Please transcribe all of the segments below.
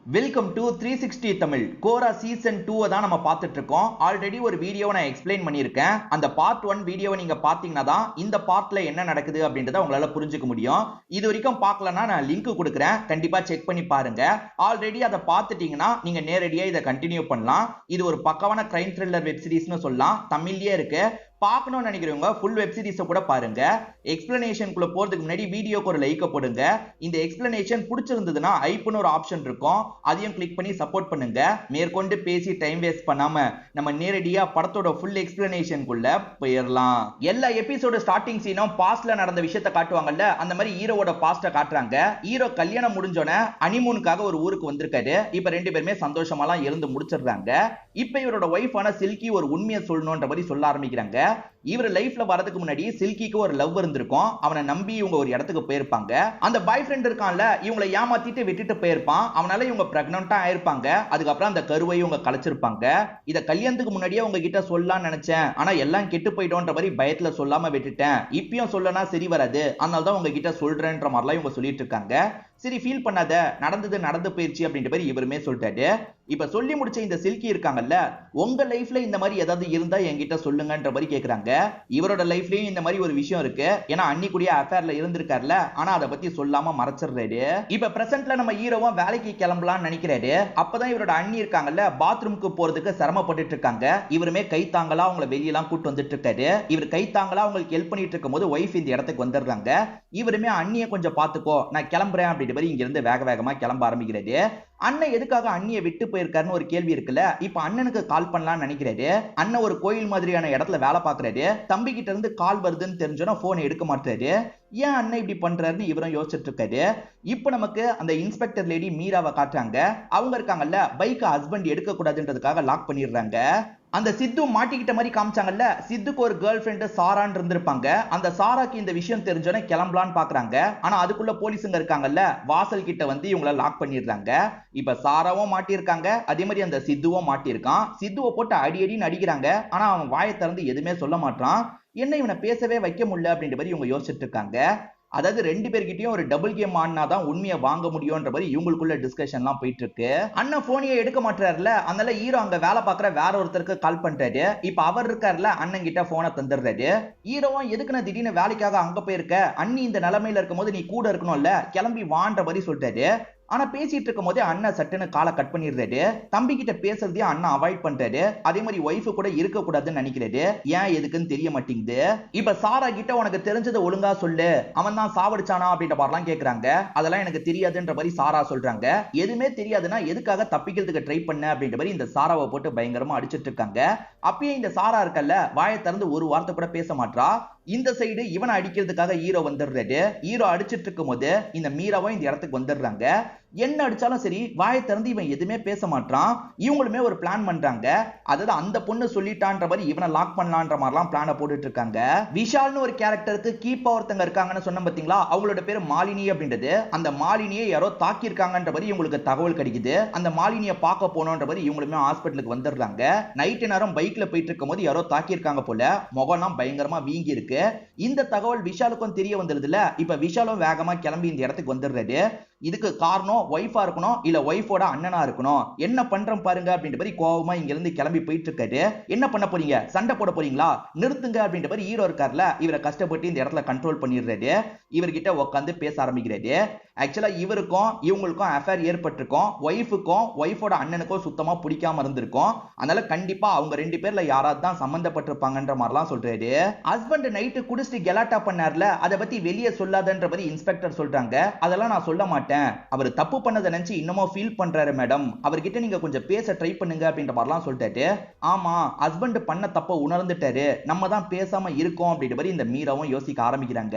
Welcome to 360 Tamil Quora season 2 தான் நம்ம பார்த்துட்டு இருக்கோம். ஆல்ரெடி ஒரு வீடியோவை நான் எக்ஸ்பிளைன் பண்ணியிருக்கேன். அந்த பார்ட் 1 வீடியோவை நீங்க பார்த்தீங்கன்னா தான் இந்த பார்ட்ல என்ன நடக்குது அப்படின்றத உங்களால புரிஞ்சுக்க முடியும். இது வரைக்கும் பார்க்கலன்னா நான் லிங்க் கொடுக்குறேன், கண்டிப்பா செக் பண்ணி பாருங்க. ஆல்ரெடி அதை பார்த்துட்டீங்கன்னா நீங்க நேரடியா இதை கண்டினியூ பண்ணலாம். இது ஒரு பக்கவான கிரைம் த்ரில்லர் வெப் சீரிஸ்னு சொல்லலாம். தமிழ்லயே இருக்கு. பார்க்கணும்னு நினைக்கிறவங்க ஃபுல் வெப் சீரிஸை கூட பாருங்க. எக்ஸ்பிளனேஷனுக்குள்ள போறதுக்கு முன்னாடி வீடியோக்கு ஒரு லைக் போடுங்க. இந்த எக்ஸ்பிளனேஷன் பிடிச்சிருந்ததுன்னா ஐப்னு ஒரு ஆப்ஷன் இருக்கும், அதையும் கிளிக் பண்ணி சப்போர்ட் பண்ணுங்க. மேற்கொண்டு பேசி டைம் வேஸ்ட் பண்ணாம நம்ம நேரடியா படத்தோட ஃபுல் எக்ஸ்பிளனேஷனுக்குள்ள போயிடலாம். எல்லா எபிசோட ஸ்டார்டிங் சீனும் பாஸ்ட்ல நடந்த விஷயத்தை காட்டுவாங்கல்ல, அந்த மாதிரி ஹீரோவோட பாஸ்ட காட்டுறாங்க. ஹீரோ கல்யாணம் முடிஞ்சோன ஹனிமூனுக்காக ஒரு ஊருக்கு வந்திருக்காரு. இப்ப ரெண்டு பேருமே சந்தோஷமாலாம் இருந்து முடிச்சிடுறாங்க. இப்ப இவரோட ஒய்ஃபான சில்கி ஒரு உண்மையை சொல்லணும்ன்ற மாதிரி சொல்ல ஆரம்பிக்கிறாங்க. இவர் லைஃப்ல வரதுக்கு முன்னாடி சில்கிக்கு ஒரு லவ் இருந்திருக்கும். அவனை நம்பி இவங்க ஒரு இடத்துக்கு போயிருப்பாங்க. அந்த பாய் ஃப்ரெண்ட் இருக்கான்ல, இவங்களை ஏமாத்திட்டு விட்டுட்டு போயிருப்பான். அவனால இவங்க பிரெக்னண்டா ஆயிருப்பாங்க. அதுக்கப்புறம் அந்த கருவை இவங்க கலைச்சிருப்பாங்க. இத கல்யாணத்துக்கு முன்னாடியே உங்ககிட்ட சொல்லலாம்னு நினைச்சேன், ஆனா எல்லாம் கெட்டு போயிட்டோன்ற மாதிரி பயத்துல சொல்லாம விட்டுட்டேன். இப்பயும் சொல்லனா சரி வராது, அதனால தான் உங்ககிட்ட சொல்றேன்ற மாதிரிலாம் இவங்க சொல்லிட்டு இருக்காங்க. சரி ஃபீல் பண்ணாத, நடந்தது நடந்து போயிருச்சு அப்படின்ற மாதிரி இவருமே சொல்லிட்டாரு. இப்ப சொல்லி முடிச்ச இந்த சில்கி இருக்காங்கல்ல, உங்க லைஃப்ல இந்த மாதிரி ஏதாவது இருந்தா என்கிட்ட சொல்லுங்கன்ற மாதிரி கேக்குறாங்க. இவரோட லைஃப்லயும் இந்த மாதிரி ஒரு விஷயம் இருக்கு. ஏன்னா அன்னி கூடிய அஃபேர்ல இருந்திருக்காருல, ஆனா அதை பத்தி சொல்லாம மறைச்சிடுறாரு. இப்ப பிரசன்ட்ல நம்ம ஹீரோவும் வேலைக்கு கிளம்பலாம்னு நினைக்கிறாரு. அப்பதான் இவரோட அண்ணி இருக்காங்கல்ல, பாத்ரூமுக்கு போறதுக்கு சிரமப்பட்டு இருக்காங்க. இவருமே கை தாங்களா அவங்களை வெளியெல்லாம் கூட்டு வந்துட்டு இருக்காரு. இவர் கை தாங்களா அவங்களுக்கு ஹெல்ப் பண்ணிட்டு இருக்கும் போது ஒய்ஃப் இந்த இடத்துக்கு வந்துடுறாங்க. இவருமே அண்ணியை கொஞ்சம் பாத்துக்கோ, நான் கிளம்புறேன் அப்படின்ற மாதிரி இங்க இருந்து வேக வேகமா கிளம்ப ஆரம்பிக்கிறாரு. அண்ணன் எதுக்காக அண்ணியை விட்டு போயிருக்காருன்னு ஒரு கேள்வி இருக்குல்ல, இப்ப அண்ணனுக்கு கால் பண்ணலாம்னு நினைக்கிறாரு. அண்ணன் ஒரு கோயில் மாதிரியான இடத்துல வேலை பாக்குறாரு. தம்பி கிட்ட இருந்து கால் வருதுன்னு தெரிஞ்சோன்னா போனை எடுக்க மாட்டாரு. ஏன் அண்ணன் இப்படி பண்றாருன்னு இவரும் யோசிச்சுட்டு இருக்காரு. இப்ப நமக்கு அந்த இன்ஸ்பெக்டர் லேடி மீராவை காட்டுறாங்க. அவங்க இருக்காங்கல்ல, பைக்கை ஹஸ்பண்ட் எடுக்க கூடாதுன்றதுக்காக லாக் பண்ணிடுறாங்க. அந்த சித்து மாட்டிக்கிட்ட மாதிரி காமிச்சாங்கல்ல, சித்துக்கு ஒரு கேர்ள் ஃபிரெண்ட் சாரான்னு இருந்திருப்பாங்க. அந்த சாராக்கு இந்த விஷயம் தெரிஞ்சோன்னே கிளம்பலான்னு பாக்குறாங்க. ஆனா அதுக்குள்ள போலீஸுங்க இருக்காங்கல்ல, வாசல் கிட்ட வந்து இவங்களை லாக் பண்ணிடுறாங்க. இப்ப சாராவும் மாட்டியிருக்காங்க, அதே மாதிரி அந்த சித்துவும் மாட்டியிருக்கான். சித்துவை போட்டு அடி அடின்னு அடிக்கிறாங்க. ஆனா அவன் வாயை திறந்து எதுவுமே சொல்ல மாட்டான். என்ன இவனை பேசவே வைக்க முடியல அப்படின்ற மாதிரி இவங்க யோசிச்சுட்டு இருக்காங்க. அதாவது ரெண்டு பேர்கிட்டயும் ஒரு டபுள் கேம் ஆடினாதான் உண்மையை வாங்க முடியும்ன்ற மாதிரி இவங்களுக்குள்ள டிஸ்கஷன்லாம் போயிட்டு இருக்கு. அண்ணன் போனையே எடுக்க மாட்டாருல, அதனால ஹீரோ அங்க வேலை பார்க்குற வேற ஒருத்தருக்கு கால் பண்றாரு. இப்ப அவர் இருக்காருல, அண்ணன் கிட்ட போனை தந்துடுறாரு. ஹீரோவும் எதுக்கு நான் திடீர்னு வேலைக்காக அங்க போயிருக்க, அண்ணி இந்த நிலைமையில இருக்கும் போது நீ கூட இருக்கணும்ல, கிளம்பி வான்ற மாதிரி சொல்லிட்டாரு. ஆனா பேசிட்டு இருக்கும் போதே அண்ணன் சட்டுன்னு காலை கட் பண்ணிடுறாரு. தம்பி கிட்ட பேசுறதையும் அண்ணன் அவாய்ட் பண்றாரு. அதே மாதிரி ஒய்ஃபு கூட இருக்க கூடாதுன்னு நினைக்கிறாரு. ஏன் எதுக்குன்னு தெரிய மாட்டேங்குது. இப்ப சாரா கிட்ட உனக்கு தெரிஞ்சதை ஒழுங்கா சொல்லு, அவன் தான் சாவடிச்சானா அப்படின்ற மாதிரிலாம் கேக்குறாங்க. அதெல்லாம் எனக்கு தெரியாதுன்ற மாதிரி சாரா சொல்றாங்க. எதுவுமே தெரியாதுன்னா எதுக்காக தப்பிக்கிறதுக்கு ட்ரை பண்ண அப்படின்ற மாதிரி இந்த சாராவை போட்டு பயங்கரமா அடிச்சிட்டு இருக்காங்க. அப்பயே இந்த சாரா இருக்கல்ல, வாயை திறந்து ஒரு வார்த்தை கூட பேச மாட்டா. இந்த சைடு இவனை அடிக்கிறதுக்காக ஹீரோ வந்துடுறாரு. ஹீரோ அடிச்சிட்டு இருக்கும் போது இந்த மீராவும் இந்த இடத்துக்கு வந்துடுறாங்க. என்ன அடிச்சாலும் சரி வாயை திறந்து இவன் எதுவுமே பேச மாட்டான். இவங்களுமே ஒரு பிளான் பண்றாங்க. அதாவது அந்த பொண்ணு சொல்லிட்டான்ற மாதிரி இவனை லாக் பண்ணலான்ற மாதிரிலாம் பிளான போட்டுட்டு இருக்காங்க. விஷால்னு ஒரு கேரக்டருக்கு கீப்பா ஒருத்தங்க இருக்காங்கன்னு சொன்ன பாத்தீங்களா, அவங்களோட பேரு மாலினி அப்படின்றது. அந்த மாலினியை யாரோ தாக்கி இருக்காங்கன்ற மாதிரி இவங்களுக்கு தகவல் கிடைக்குது. அந்த மாலினியை பார்க்க போனோன்ற மாதிரி இவங்களுமே ஹாஸ்பிட்டலுக்கு வந்துடுறாங்க. நைட்டு நேரம் பைக்ல போயிட்டு இருக்கும் போது யாரோ தாக்கி இருக்காங்க போல, முகம்லாம் பயங்கரமா வீங்கி இருக்கு. இந்த தகவல் விஷாலுக்கும் தெரிய வந்துருதுல. இப்ப விஷாலும் வேகமா கிளம்பி இந்த இடத்துக்கு வந்துடுறாரு. இதுக்கு காரணம் ஒய்ஃபா இருக்கணும், இல்ல ஒய்ஃபோட அண்ணனா இருக்கணும். என்ன பண்றோம் பாருங்க அப்படின்ற மாதிரி கோவமா இங்க இருந்து கிளம்பி போயிட்டு இருக்காரு. என்ன பண்ண போறீங்க, சண்டை போட போறீங்களா, நிறுத்துங்க அப்படின்ற மாதிரி ஹீரோ இருக்கார்ல, இவரை கஷ்டப்பட்டு இந்த இடத்துல கண்ட்ரோல் பண்ணிடுறாரு. இவர்கிட்ட உட்காந்து பேச ஆரம்பிக்கிறாரு. ஆக்சுவலா இவருக்கும் இவங்களுக்கும் அஃபேர் ஏற்பட்டிருக்கும். ஒய்ஃபுக்கும் ஒய்ஃபோட அண்ணனுக்கும் சுத்தமா பிடிக்காம இருந்திருக்கும். அதனால கண்டிப்பா அவங்க ரெண்டு பேர்ல யாராவது தான் சம்பந்தப்பட்டிருப்பாங்கன்ற மாதிரிலாம் சொல்றாரு. ஹஸ்பண்ட் நைட்டு குடிச்சிட்டு கெலாட்டா பண்ணார்ல, அதை பத்தி வெளியே சொல்லாதன்ற மாதிரி இன்ஸ்பெக்டர் சொல்றாங்க. அதெல்லாம் நான் சொல்ல மாட்டேன், அவர் தப்பு பண்ணதை நினைச்சு இன்னமும் ஃபீல் பண்றாரு மேடம், அவர்கிட்ட நீங்க கொஞ்சம் பேச ட்ரை பண்ணுங்க அப்படின்ற மாதிரிலாம் சொல்லிட்டாரு. ஆமா, ஹஸ்பண்ட் பண்ண தப்ப உணர்ந்துட்டாரு, நம்ம தான் பேசாம இருக்கோம் அப்படின்ற மாதிரி இந்த மீராவும் யோசிக்க ஆரம்பிக்கிறாங்க.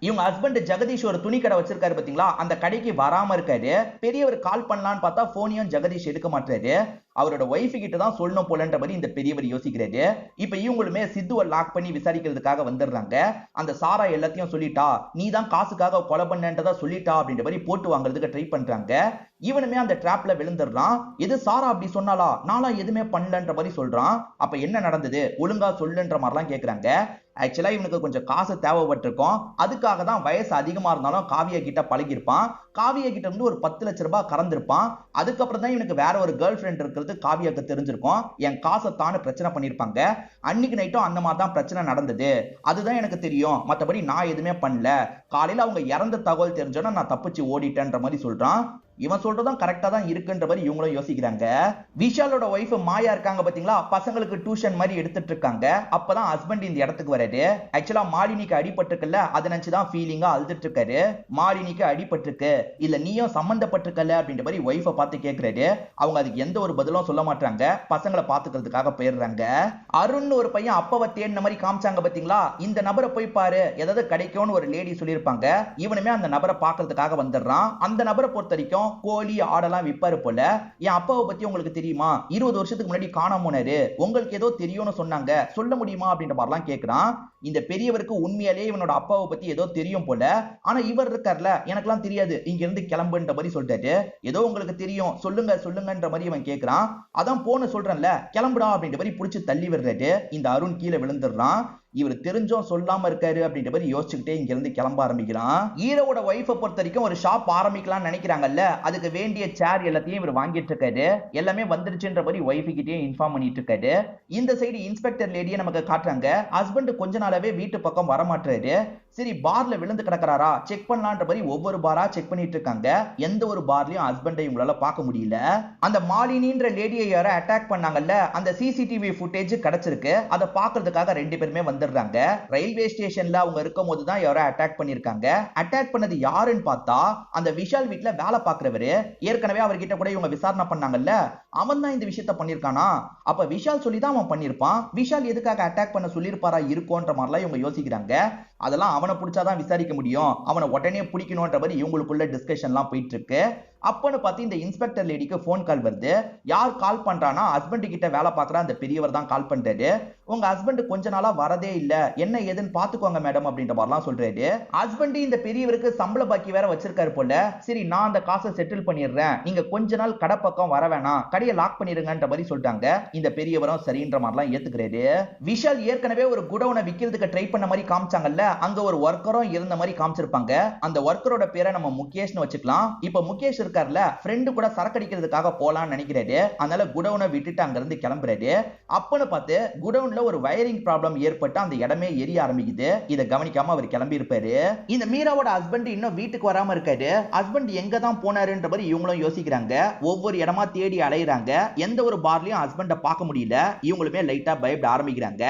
இவங்க ஹஸ்பண்ட் ஜெகதீஷ் ஒரு துணி கடை வச்சிருக்காரு பாத்தீங்களா, அந்த கடைக்கு வராம இருக்காரு. பெரியவர் கால் பண்ணலான்னு பார்த்தா போனையும் ஜெகதீஷ் எடுக்க மாட்டாரு. அவரோட ஒய்ஃப் கிட்ட தான் சொல்லணும் போலன்ற மாதிரி இந்த பெரியவர் யோசிக்கிறாரு. இப்ப இவங்களுமே சித்துவை லாக் பண்ணி விசாரிக்கிறதுக்காக வந்துடுறாங்க. அந்த சாரா எல்லாத்தையும் சொல்லிட்டா, நீ தான் காசுக்காக கொலை பண்ணன்றதா சொல்லிட்டா அப்படின்ற மாதிரி போட்டு வாங்குறதுக்கு ட்ரை பண்றாங்க. இவனுமே அந்த ட்ராப்ல விழுந்துடுறான். எது சாரா அப்படி சொன்னாலா, நானா எதுவுமே பண்ணலன்ற மாதிரி சொல்றான். அப்ப என்ன நடந்தது ஒழுங்கா சொல்லுன்ற மாதிரிலாம் கேக்குறாங்க. ஆக்சுவலா இவனுக்கு கொஞ்சம் காசு தேவைப்பட்டிருக்கும். அதுக்காக தான் வயசு அதிகமா இருந்தாலும் காவியா கிட்ட பழகிருப்பான். காவியா கிட்ட இருந்து ஒரு 10 லட்சம் ரூபாய் கறந்திருப்பான். அதுக்கப்புறம் தான் இவனுக்கு வேற ஒரு கேர்ள் ஃபிரெண்ட் இருக்கிறது காவியாக்கு தெரிஞ்சிருக்கும். என் காசை தானு பிரச்சனை பண்ணிருப்பாங்க. அன்னைக்கு நைட்டும் அந்த மாதிரி தான் பிரச்சனை நடந்தது. அதுதான் எனக்கு தெரியும். மத்தபடி நான் எதுவுமே பண்ணல. காலையில அவங்க இறந்த தகவல் தெரிஞ்சோன்னா நான் தப்பிச்சு ஓடிட்டேன்ற மாதிரி சொல்றான். இவன் சொல்றதும் கரெக்டா தான் இருக்குன்ற மாதிரி இவங்களும் யோசிக்கிறாங்க. விஷாலோட ஒய்ஃப் மாயா இருக்காங்க பாத்தீங்களா, பசங்களுக்கு டியூஷன் மாதிரி எடுத்துட்டு இருக்காங்க. அப்பதான் ஹஸ்பண்ட் இந்த இடத்துக்கு வராரு. ஆக்சுவலா மாலினிக்கு அடிபட்டிருக்குல்ல, அதை நினைச்சுதான் ஃபீலிங்கா அழுதுட்டு இருக்காரு. மாலினிக்கு அடிபட்டிருக்கு, இல்ல நீயும் சம்பந்தப்பட்டிருக்கல அப்படின்ற மாதிரி ஒய்ஃபை பார்த்து கேட்கிறாரு. அவங்க அதுக்கு எந்த ஒரு பதிலும் சொல்ல மாட்டாங்க. பசங்களை பாத்துக்கிறதுக்காக போயிடுறாங்க. அருண் ஒரு பையன் அப்பாவை தேடின மாதிரி காமிச்சாங்க பாத்தீங்களா, இந்த நபரை போய் பாரு ஏதாவது கிடைக்கும்னு ஒரு லேடி சொல்லியிருப்பாங்க. இவனுமே அந்த நபரை பாக்குறதுக்காக வந்துடுறான். அந்த நபரை பொறுத்த வரைக்கும் கோழி ஆடெல்லாம் விப்பாரு போல. என் அப்பாவை பத்தி உங்களுக்கு தெரியுமா, 20 வருஷத்துக்கு முன்னாடி காணாம போனாரு, உங்களுக்கு ஏதோ தெரியும்னு சொன்னாங்க, சொல்ல முடியுமா அப்படின்ற மாதிரிலாம் கேட்கிறான். இந்த பெரியவருக்கு உண்மையாலே இவனோட அப்பாவை பத்தி ஏதோ தெரியும் போல. ஆனா இவர் இருக்கார்ல, எனக்கெல்லாம் தெரியாது, இங்க இருந்து கிளம்புன்ற மாதிரி சொல்லிட்டாரு. ஏதோ உங்களுக்கு தெரியும், சொல்லுங்க சொல்லுங்கன்ற மாதிரி இவன் கேட்கிறான். அதான் போன சொல்றேன்ல, கிளம்புடா அப்படின்ற மாதிரி புடிச்சு தள்ளி விடுறாரு. இந்த அருண் கீழே விழுந்துடுறான். இவர் தெரிஞ்சும் சொல்லாம இருக்காரு அப்படின்ற மாதிரி யோசிச்சுக்கிட்டே இங்க இருந்து கிளம்ப ஆரம்பிக்கிறான். ஹீரோவோட ஒய்ஃபை பொறுத்த வரைக்கும் ஒரு ஷாப் ஆரம்பிக்கலாம்னு நினைக்கிறாங்கல்ல, அதுக்கு வேண்டிய சேர் எல்லாத்தையும் இவர் வாங்கிட்டு இருக்காரு. எல்லாமே வந்துருச்சுன்ற மாதிரி ஒய்ஃபு கிட்டே இன்ஃபார்ம் பண்ணிட்டு இருக்காரு. இந்த சைடு இன்ஸ்பெக்டர் லேடியை நமக்கு காட்டுறாங்க. ஹஸ்பண்ட் கொஞ்ச நாளாவே வீட்டு பக்கம் வரமாட்டாரு. சரி பார்ல விழுந்து கிடக்குறாரா செக் பண்ணலான்ற மாதிரி ஒவ்வொரு பாரா செக் பண்ணிட்டு இருக்காங்க. எந்த ஒரு பார்லயும் ஹஸ்பண்டை இவங்களால பார்க்க முடியல. அந்த மாலினின்ற லேடியை யார அட்டாக் பண்ணாங்கல்ல, அந்த சிசிடிவி ஃபுட்டேஜ் கிடைச்சிருக்கு. அதை பார்க்கிறதுக்காக ரெண்டு பேருமே வந்துடுறாங்க. ரயில்வே ஸ்டேஷன்ல அவங்க இருக்கும் போது தான் யாரோ அட்டாக் பண்ணிருக்காங்க. அட்டாக் பண்ணது யாருன்னு பார்த்தா அந்த விஷால் வீட்டுல வேலை பார்க்கிறவரு. ஏற்கனவே அவர்கிட்ட கூட இவங்க விசாரணை பண்ணாங்கல்ல, அவன் தான் இந்த விஷயத்த பண்ணிருக்கானா. அப்ப விஷால் சொல்லி தான் அவன் பண்ணிருப்பான். விஷால் எதுக்காக அட்டாக் பண்ண சொல்லியிருப்பாரா இருக்கும்ன்ற மாதிரிலாம் இவங்க யோசிக்கிறாங்க. அதெல்லாம் அவனை பிடிச்சாதான் விசாரிக்க முடியும். அவனை உடனே பிடிக்கணும்ன்ற மாதிரி இவங்களுக்குள்ள டிஸ்கஷன்லாம் போயிட்டு இருக்கு. அப்பன்னு பார்த்து இந்த இன்ஸ்பெக்டர் லேடிக்கு போன் கால் வருது. யார் கால் பண்றானா, ஹஸ்பண்ட் கிட்ட வேலை பார்க்குற அந்த பெரியவர் தான் கால் பண்றாரு. உங்க ஹஸ்பண்ட் கொஞ்ச நாளா வரதே இல்ல, என்ன ஏதுன்னு பாத்துக்கோங்க மேடம் அப்படின்ற மாதிரிலாம் சொல்றாரு. ஹஸ்பண்ட் இந்த பெரியவருக்கு சம்பள பாக்கி வேற வச்சிருக்காரு போல. சரி நான் அந்த காசை செட்டில் பண்ணிடுறேன், நீங்க கொஞ்ச நாள் கடை பக்கம் வர வேணாம், கடையை லாக் பண்ணிருங்கன்ற மாதிரி சொல்லிட்டாங்க. இந்த பெரியவரும் சரின்ற மாதிரிலாம் ஏத்துக்கிறாரு. விஷால் ஏற்கனவே ஒரு குடோனை விக்கிறதுக்கு ட்ரை பண்ண மாதிரி காமிச்சாங்கல்ல, அங்க ஒரு ஒர்க்கரும் இருந்த மாதிரி காமிச்சிருப்பாங்க. அந்த ஒர்க்கரோட பேரை நம்ம முகேஷ்னு வச்சுக்கலாம். இப்ப முகேஷ் இருக்கார்ல, ஃப்ரெண்டு கூட சரக்கடிக்கிறதுக்காக போலாம்னு நினைக்கிறாரு. அதனால குடோனை விட்டுட்டு அங்க இருந்து கிளம்புறாரு. அப்பன்னு பார்த்து குடோன்ல ஒரு வயரிங் ப்ராப்ளம் ஏற்பட்டு அந்த இடமே எரிய ஆரம்பிக்குது. இதை கவனிக்காம அவர் கிளம்பி இருப்பாரு. இந்த மீராவோட ஹஸ்பண்ட் இன்னும் வீட்டுக்கு வராம இருக்காரு. ஹஸ்பண்ட் எங்க தான் போனாருன்ற மாதிரி இவங்களும் யோசிக்கிறாங்க. ஒவ்வொரு இடமா தேடி அலையிறாங்க. எந்த ஒரு பார்லயும் ஹஸ்பண்ட பார்க்க முடியல. இவங்களுமே லைட்டா பயப்பட ஆரம்பிக்கிறாங்க.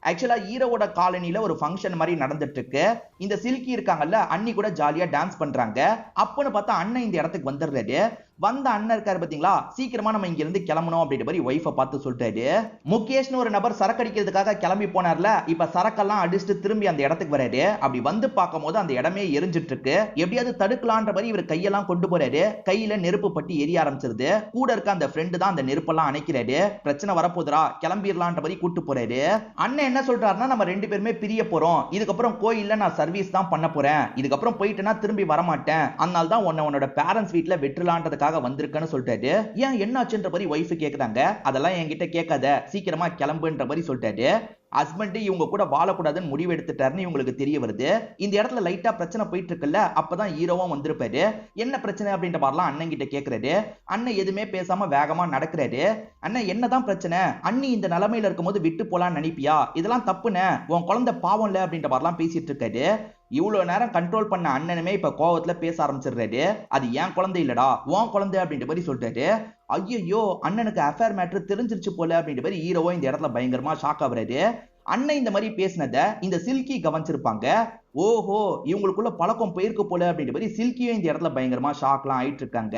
ஆக்சுவலா ஹீரோவோட காலனில ஒரு ஃபங்க்ஷன் மாதிரி நடந்துட்டு இருக்கு. இந்த சில்கி இருக்காங்கல்ல, அண்ணி கூட ஜாலியா டான்ஸ் பண்றாங்க. அப்பன்னு பார்த்தா அண்ணன் இந்த இடத்துக்கு வந்துடுறாரு. வந்த அண்ணன் இருக்காரு பாத்தீங்களா, சீக்கிரமா நம்ம இங்க இருந்து கிளம்பணும் அப்படின்ற மாதிரி ஒய்ஃபை பார்த்து சொல்லிட்டாரு. முகேஷ்னு ஒரு நபர் சரக்கு அடிக்கிறதுக்காக கிளம்பி போனார்ல, இப்ப சரக்கெல்லாம் அடிச்சுட்டு திரும்பி அந்த இடத்துக்கு வராரு. அப்படி வந்து பார்க்கும் போது அந்த இடமே எரிஞ்சிட்டு இருக்கு. எப்படியாவது தடுக்கலான்ற மாதிரி இவர் கையெல்லாம் கொண்டு போறாரு. கையில நெருப்பு பட்டி எரிய ஆரம்பிச்சிருது. கூட இருக்க அந்த ஃப்ரெண்டு தான் அந்த நெருப்பெல்லாம் அணைக்கிறாரு. பிரச்சனை வரப்போதுரா, கிளம்பிடலான்ற மாதிரி கூட்டு போறாரு. அண்ணன் என்ன சொல்றாருன்னா, நம்ம ரெண்டு பேருமே பிரிய போறோம், இதுக்கப்புறம் கோயில்ல நான் சர்வீஸ் தான் பண்ண போறேன், இதுக்கப்புறம் போயிட்டேன்னா திரும்பி வரமாட்டேன், அதனால தான் உன்னோட பேரண்ட்ஸ் வீட்டுல வெற்றலான்றதுக்காக வந்திருக்கேன்னு சொல்லிட்டாரு. ஏன் என்னாச்சுன்ற மாதிரி ஒய்ஃப் கேக்குறாங்க. அதெல்லாம் என்கிட்ட கேட்காத, சீக்கிரமா கிளம்புன்ற மாதிரி சொல்லிட்டாரு. ஹஸ்பண்ட் இவங்க கூட வாழக்கூடாதுன்னு முடிவு எடுத்துட்டாருன்னு இவங்களுக்கு தெரிய வருது. இந்த இடத்துல லைட்டா பிரச்சனை போயிட்டு இருக்குல்ல, அப்பதான் ஹீரோவும் வந்திருப்பாரு. என்ன பிரச்சனை அப்படின்ற மாதிரிலாம் அண்ணன் கிட்ட கேட்கிறாரு. அண்ணன் எதுவுமே பேசாம வேகமா நடக்கிறாரு. அண்ணன் என்னதான் பிரச்சனை, அண்ணி இந்த நிலைமையில இருக்கும்போது விட்டு போலான்னு நினைப்பியா, இதெல்லாம் தப்புன்னு, உன் குழந்தை பாவம் இல்ல அப்படின்ற மாதிரிலாம் பேசிட்டு இருக்காரு. இவ்வளவு நேரம் கண்ட்ரோல் பண்ண அண்ணனுமே இப்ப கோவத்துல பேச ஆரம்பிச்சிடுறாரு. அது ஏன் குழந்தை இல்லடா, உன் குழந்தை அப்படின்ற மாதிரி சொல்லிட்டாரு. ஐயோ அண்ணனுக்கு அஃபேர் மேட்டர் தெரிஞ்சிருச்சு போல அப்படின்ற மாதிரி ஹீரோவோ இந்த இடத்துல பயங்கரமா ஷாக் ஆகுறாரு. அண்ணன் இந்த மாதிரி பேசினதை இந்த சில்கி கவனிச்சிருப்பாங்க. ஓஹோ இவங்களுக்குள்ள பழக்கம் போயிருக்கு போல அப்படின்ற மாதிரி சில்கியும் இந்த இடத்துல பயங்கரமா ஷாக்லாம் ஆயிட்டு இருக்காங்க.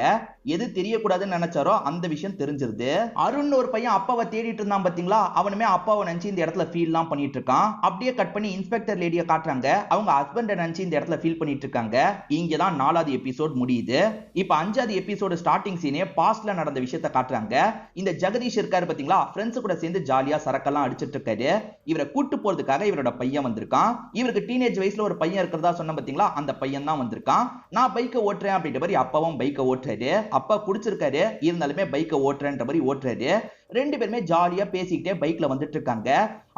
எது தெரியக்கூடாதுன்னு நினைச்சாரோ அந்த விஷயம் தெரிஞ்சிருது. அருண் ஒரு பையன் அப்பாவை தேடிட்டு இருந்தான் பாத்தீங்களா, அவனுமே அப்பாவை நினைச்சு இந்த இடத்துல ஃபீல்லாம் பண்ணிட்டு இருக்கான். அப்படியே கட் பண்ணி இன்ஸ்பெக்டர் லேடியை காட்டுறாங்க. அவங்க ஹஸ்பண்டை நினைச்சு இந்த இடத்துல ஃபீல் பண்ணிட்டு இருக்காங்க. இங்கதான் 4வது எபிசோட் முடியுது. இப்ப 5வது எபிசோடு ஸ்டார்டிங் சீனே பாஸ்ட்ல நடந்த விஷயத்தை காட்டுறாங்க. இந்த ஜெகதீஷ் இருக்காரு பாத்தீங்களா, ஃப்ரெண்ட்ஸ் கூட சேர்ந்து ஜாலியா சரக்கெல்லாம் அடிச்சிட்டு இருக்காரு. இவரை கூட்டு போறதுக்காக இவரோட பையன் வந்திருக்கான். இவருக்கு டீனேஜ் வயசுல ஒரு பையன் இருக்கிறதா சொன்ன பாத்தீங்களா, அந்த பையன் தான் வந்திருக்கான். நான் பைக்கை ஓட்டுறேன் அப்படின்ற மாதிரி அப்பாவும் பைக்கை ஓட்டுறாரு. அப்பா குடிச்சிருக்காரு, இருந்தாலுமே பைக்கை ஓட்டுறேன்ற மாதிரி ஓட்டுறாரு. ரெண்டு பேருமே ஜாலியா பேசிக்கிட்டே பைக்ல வந்துட்டு இருக்காங்க.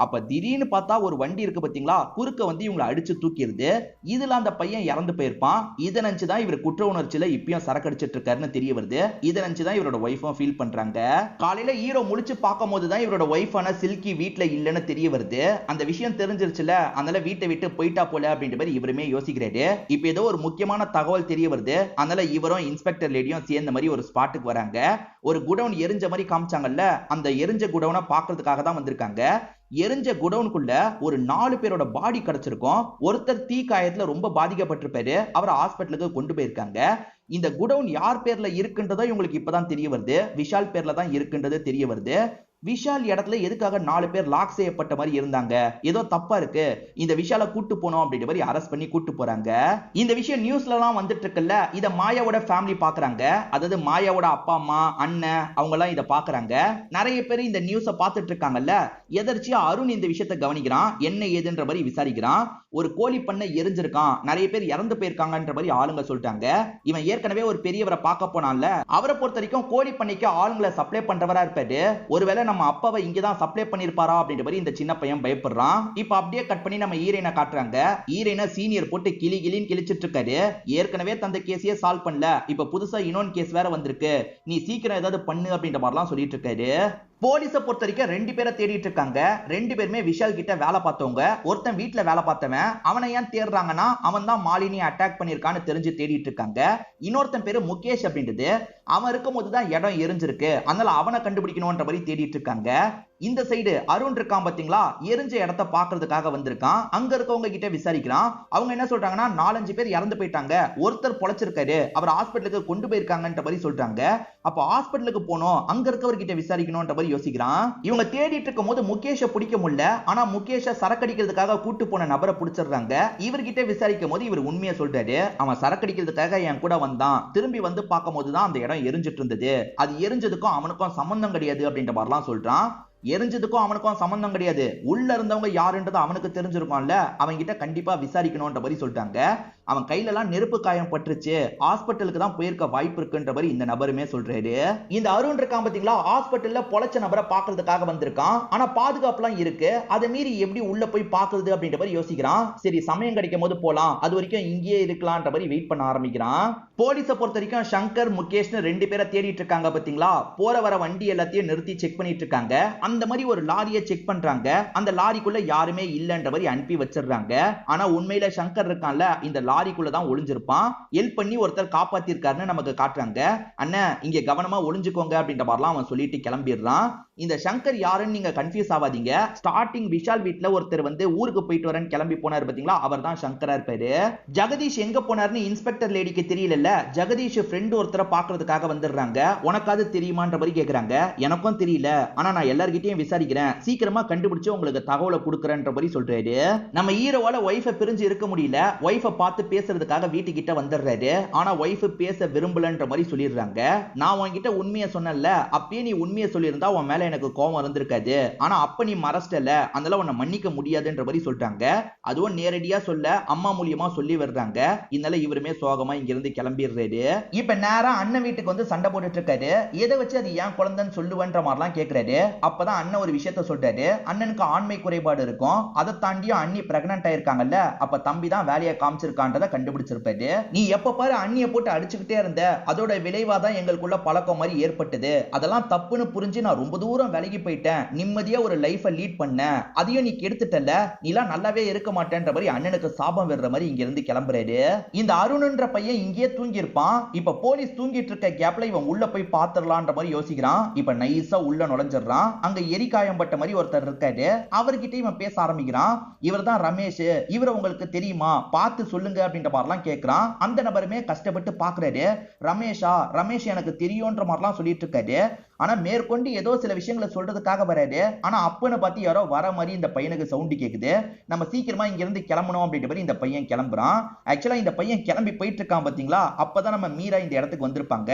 அப்ப திடீர்னு பார்த்தா ஒரு வண்டி இருக்கு பாத்தீங்களா, குறுக்க வந்து இவங்களை அடிச்சு தூக்கிடுது. இதுல அந்த பையன் இறந்து போயிருப்பான். இதை நினைச்சுதான் இவர் குற்ற உணர்ச்சியில இப்பயும் சரக்கு அடிச்சிட்டு இருக்காருன்னு தெரிய வருது. இதை நினைச்சுதான் இவரோட ஒய்ஃபும் ஃபீல் பண்றாங்க. காலையில ஹீரோ முழிச்சு பார்க்கும் போதுதான் இவரோட ஒய்ஃபான சில்கி வீட்டுல இல்லைன்னு தெரிய வருது. அந்த விஷயம் தெரிஞ்சிருச்சுல, அதனால வீட்டை விட்டு போயிட்டா போல அப்படின்ற மாதிரி இவருமே யோசிக்கிறாரு. இப்ப ஏதோ ஒரு முக்கியமான தகவல் தெரிய வருது. அதனால இவரும் இன்ஸ்பெக்டர் லேடியும் சேர்ந்த மாதிரி ஒரு ஸ்பாட்டுக்கு வராங்க. ஒரு குடவுன் எரிஞ்ச மாதிரி காமிச்சாங்கல்ல, அந்த எரிஞ்ச குடவுனை பாக்குறதுக்காக தான் வந்திருக்காங்க. எரிஞ்ச குடவுனுக்குள்ள ஒரு 4 பேரோட பாடி கிடைச்சிருக்கும். ஒருத்தர் தீ காயத்துல ரொம்ப பாதிக்கப்பட்டிருப்பாரு. அவரை ஹாஸ்பிட்டலுக்கு கொண்டு போயிருக்காங்க. இந்த குடவுன் யார் பேர்ல இருக்குன்றதோ இவங்களுக்கு இப்பதான் தெரிய வருது. விஷால் பேர்ல தான் இருக்குன்றது தெரிய வருது. விஷால் இடத்துல எதுக்காக 4 பேர் லாக் செய்யப்பட்ட மாதிரி இருந்தாங்க, ஏதோ தப்பா இருக்கு, இந்த விஷால கூட்டு போனோம் அப்படின்ற மாதிரி அரெஸ்ட் பண்ணி கூட்டு போறாங்க. இந்த விஷயம் நியூஸ்ல எல்லாம் வந்துட்டு இருக்குல்ல, இத மாயாவோட ஃபேமிலி பாக்குறாங்க. அதாவது மாயாவோட அப்பா அம்மா அண்ணன் அவங்க எல்லாம் இத பாக்குறாங்க. நிறைய பேர் இந்த நியூஸ பாத்துட்டு இருக்காங்கல்ல. எதர்ச்சியா அருண் இந்த விஷயத்தை கவனிக்கிறான். என்ன ஏதுன்ற மாதிரி விசாரிக்கிறான். ஒரு கோழி பண்ணை எரிஞ்சிருக்கான், நிறைய பேர் இறந்து போயிருக்காங்கன்ற மாதிரி ஆளுங்க சொல்லிட்டாங்க. இவன் ஏற்கனவே ஒரு பெரியவரை பார்க்க போனான்ல, அவரை பொறுத்த வரைக்கும் கோழி பண்ணைக்கு ஆளுங்களை சப்ளை பண்றவரா இருப்பாரு. ஒருவேளை நம்ம அப்பாவை இங்கதான் சப்ளை பண்ணிருப்பாரா அப்படின்ற மாதிரி இந்த சின்ன பையன் பயப்படுறான். இப்ப அப்படியே கட் பண்ணி நம்ம ஹீரோயினை காட்டுறாங்க. ஹீரோயினை சீனியர் போட்டு கிளின்னு கிழிச்சிட்டு இருக்காரு. ஏற்கனவே தந்த கேஸையே சால்வ் பண்ணல, இப்ப புதுசா இன்னொன்னு கேஸ் வேற வந்திருக்கு, நீ சீக்கிரம் ஏதாவது பண்ணு அப்படின்ற மாதிரிலாம் சொல்லிட்டு இருக்காரு. போலீஸை பொறுத்த வரைக்கும் 2 பேரை தேடிட்டு இருக்காங்க. 2 பேருமே விஷால் கிட்ட வேலை பார்த்தவங்க. ஒருத்தன் வீட்டுல வேலை பார்த்தவன். அவனை ஏன் தேடுறாங்கன்னா, அவன் தான் மாலினியை அட்டாக் பண்ணிருக்கான்னு தெரிஞ்சு தேடிட்டு இருக்காங்க. இன்னொருத்தன் பேரு முகேஷ் அப்படின்றது. அவன் இருக்கும் போதுதான் இடம் எரிஞ்சிருக்கு, அதனால அவனை கண்டுபிடிக்கணும்ன்ற மாதிரி தேடிட்டு இருக்காங்க. இந்த சைடு அருண் இருக்கான் பாத்தீங்களா, எரிஞ்ச இடத்தை பாக்குறதுக்காக வந்திருக்கான். அங்க இருக்கவங்க கிட்ட விசாரிக்கிறான். அவங்க என்ன சொல்றாங்கன்னா, 4-5 பேர் இறந்து போயிட்டாங்க, ஒருத்தர் பொழைச்சிருக்காரு, அவர் ஹாஸ்பிட்டலுக்கு கொண்டு போயிருக்காங்கன்ற மாதிரி சொல்றாங்க. அப்ப ஹாஸ்பிட்டலுக்கு போனோம், அங்க இருக்கவர்கிட்ட விசாரிக்கணும்ன்ற மாதிரி யோசிக்கிறான். இவங்க தேடிட்டு இருக்கும் போது முகேஷை பிடிக்க முடியல. ஆனா முகேஷை சரக்கடிக்கிறதுக்காக கூட்டு போன நபரை பிடிச்சிடுறாங்க. இவர்கிட்ட விசாரிக்கும் போது இவர் உண்மையை சொல்றாரு. அவன் சரக்கடிக்கிறதுக்காக என் கூட வந்தான், திரும்பி வந்து பார்க்கும் போதுதான் அந்த இடம் எரிஞ்சிட்டு இருந்தது, அது எரிஞ்சதுக்கும் அவனுக்கும் சம்பந்தம் கிடையாது அப்படின்ற மாதிரிலாம் சொல்றான். எரிஞ்சதுக்கும் அவனுக்கும் சம்பந்தம் கிடையாது, உள்ள இருந்தவங்க யாருன்றது அவனுக்கு தெரிஞ்சிருக்கும்ல, அவங்க கிட்ட கண்டிப்பா விசாரிக்கணும்ன்ற மாதிரி சொல்லிட்டாங்க. அவன் கையில எல்லாம் நெருப்பு காயம் பட்டுருச்சு, ஹாஸ்பிட்டலுக்கு தான் போயிருக்க வாய்ப்பு இருக்குன்ற மாதிரி இந்த நபருமே சொல்றாரு. இந்த அருண் இருக்கான் பாத்தீங்களா, ஹாஸ்பிட்டல்ல பொழைச்ச நபரை பாக்குறதுக்காக வந்திருக்கான். ஆனா பாதுகாப்புலாம் இருக்கு, அதை மீறி எப்படி உள்ள போய் பாக்குறது அப்படின்ற மாதிரி யோசிக்கிறான். சரி சமயம் கிடைக்கும் போது போலாம், அது வரைக்கும் இங்கேயே இருக்கலாம்ன்ற மாதிரி வெயிட் பண்ண ஆரம்பிக்கிறான். போலீஸை பொறுத்த வரைக்கும் சங்கர் முகேஷ்னு 2 பேரை தேடிட்டு இருக்காங்க பாத்தீங்களா. போற வர வண்டி எல்லாத்தையும் நிறுத்தி செக் பண்ணிட்டு இருக்காங்க. அந்த மாதிரி ஒரு லாரியை செக் பண்றாங்க. அந்த லாரிக்குள்ள யாருமே இல்லன்ற மாதிரி அனுப்பி வச்சிடுறாங்க. ஆனா உண்மையில சங்கர் இருக்கான்ல, இந்த லாரிக்குள்ள தான் ஒளிஞ்சிருப்பான். ஹெல்ப் பண்ணி ஒருத்தர் காப்பாத்திருக்காருன்னு நமக்கு காட்டுறாங்க. அண்ணன் இங்க கவனமா ஒளிஞ்சுக்கோங்க அப்படின்ற மாதிரிலாம் அவன் சொல்லிட்டு கிளம்பிடுறான். இந்த சங்கர் யாருன்னு நீங்க கன்ஃபியூஸ் ஆகாதீங்க. ஸ்டார்டிங் விஷால் வீட்ல ஒருத்தர் வந்து ஊருக்கு போயிட்டு வரேன்னு கிளம்பி போனார் பாத்தீங்களா, அவர் தான் சங்கரா இருப்பாரு. ஜெகதீஷ் எங்க போனார்னு இன்ஸ்பெக்டர் லேடிக்கு தெரியல. ஜெகதீஷ் ஃப்ரெண்ட் ஒருத்தரை பாக்குறதுக்காக வந்துடுறாங்க. உனக்காவது தெரியுமான்ற மாதிரி கேக்குறாங்க. எனக்கும் தெரியல, ஆனா நான் எல்லார்கிட்டயும் விசாரிக்கிறேன், சீக்கிரமா கண்டுபிடிச்சு உங்களுக்கு தகவலை கொடுக்கறேன்ற மாதிரி சொல்றாரு. நம்ம ஹீரோவால ஒய்ஃபை பிரிஞ்சு இருக்க முடியல, ஒய்ஃபை பார்த்து பேசுறதுக்காக வீட்டுக்கிட்ட வந்துடுறாரு. ஆனா ஒய்ஃப் பேச விரும்பலன்ற மாதிரி சொல்லிடுறாங்க. நான் உன்கிட்ட உண்மையை சொன்னேன்ல, அப்பயே நீ உண்மையை சொல்லியிருந்தா உன் மேல எனக்கு கோபம் இருந்திருக்காது, ஆனா அப்ப நீ மறச்சிட்டல, அதனால உன்னை மன்னிக்க முடியாதுன்ற மாதிரி சொல்றாங்க. அதுவும் நேரடியா சொல்ல அம்மா மூலியமா சொல்லி வர்றாங்க. இதனால இவருமே சோகமா இங்க இருந்து கிளம்பிடுறாரு. இப்ப நேரா அண்ணன் வீட்டுக்கு வந்து சண்டை போட்டுட்டு இருக்காரு. எதை வச்சு அது ஏன் குழந்தைன்னு சொல்லுவன்ற மாதிரிலாம் கேட்கிறாரு. அப்பதான் அண்ணன் ஒரு விஷயத்த சொல்றாரு. அண்ணனுக்கு ஆண்மை குறைபாடு இருக்கும், அதை தாண்டியும் அண்ணி பிரெக்னன்ட் ஆயிருக்காங்கல்ல, அப்ப தம்பி தான் வேலையை காமிச்சிருக்கான்றத கண்டுபிடிச்சிருப்பாரு. நீ எப்ப பாரு அண்ணியை போட்டு அடிச்சுக்கிட்டே இருந்த, அதோட விளைவாதான் எங்களுக்குள்ள பழக்கம் மாதிரி ஏற்பட்டது, அதெல்லாம் தப்புன்னு புரிஞ்சு நான் ரொம்ப தூரம் விலகி போயிட்டேன், நிம்மதியா ஒரு லைஃபை லீட் பண்ண, அதையும் நீ கெடுத்துட்டல, நீலாம் நல்லாவே இருக்க மாட்டேன்ற மாதிரி அண்ணனுக்கு சாபம் விடுற மாதிரி இங்க இருந்து கிளம்புறாரு. இந்த அருண்ன்ற பையன் இங்கேயே தூங்கி இருப்பான். இப்ப போலீஸ் தூங்கிட்டு இருக்க கேப்ல இவன் உள்ள போய் பாத்துடலான்ற மாதிரி யோசிக்கிறான். இப்ப நைஸா உள்ள நுழைஞ்சிடறான். அங்க எரிகாயம் பட்ட மாதிரி ஒருத்தர் இருக்காரு. அவர்கிட்ட இவன் பேச ஆரம்பிக்கிறான். இவர் தான் ரமேஷ், இவரை உங்களுக்கு தெரியுமா, பார்த்து சொல்லுங்க அப்படின்ற மாதிரிலாம் கேட்கிறான். அந்த நபருமே கஷ்டப்பட்டு பாக்குறாரு. ரமேஷா, ரமேஷ் எனக்கு தெரியும்ன்ற மாதிரிலாம் சொல்லிட்டு இருக்காரு. ஆனா மேற்கொண்டு ஏதோ சில விஷயங்களை சொல்றதுக்காக வராரு. ஆனா அப்பன்னு பார்த்து யாரோ வர மாதிரி இந்த பையனுக்கு சவுண்ட் கேக்குது. நம்ம சீக்கிரமா இங்க இருந்து கிளம்பணும் அப்படின்ற மாதிரி இந்த பையன் கிளம்புறான். ஆக்சுவலா இந்த பையன் கிளம்பி போயிட்டு இருக்கான் பாத்தீங்களா, அப்பதான் நம்ம மீரா இந்த இடத்துக்கு வந்திருப்பாங்க.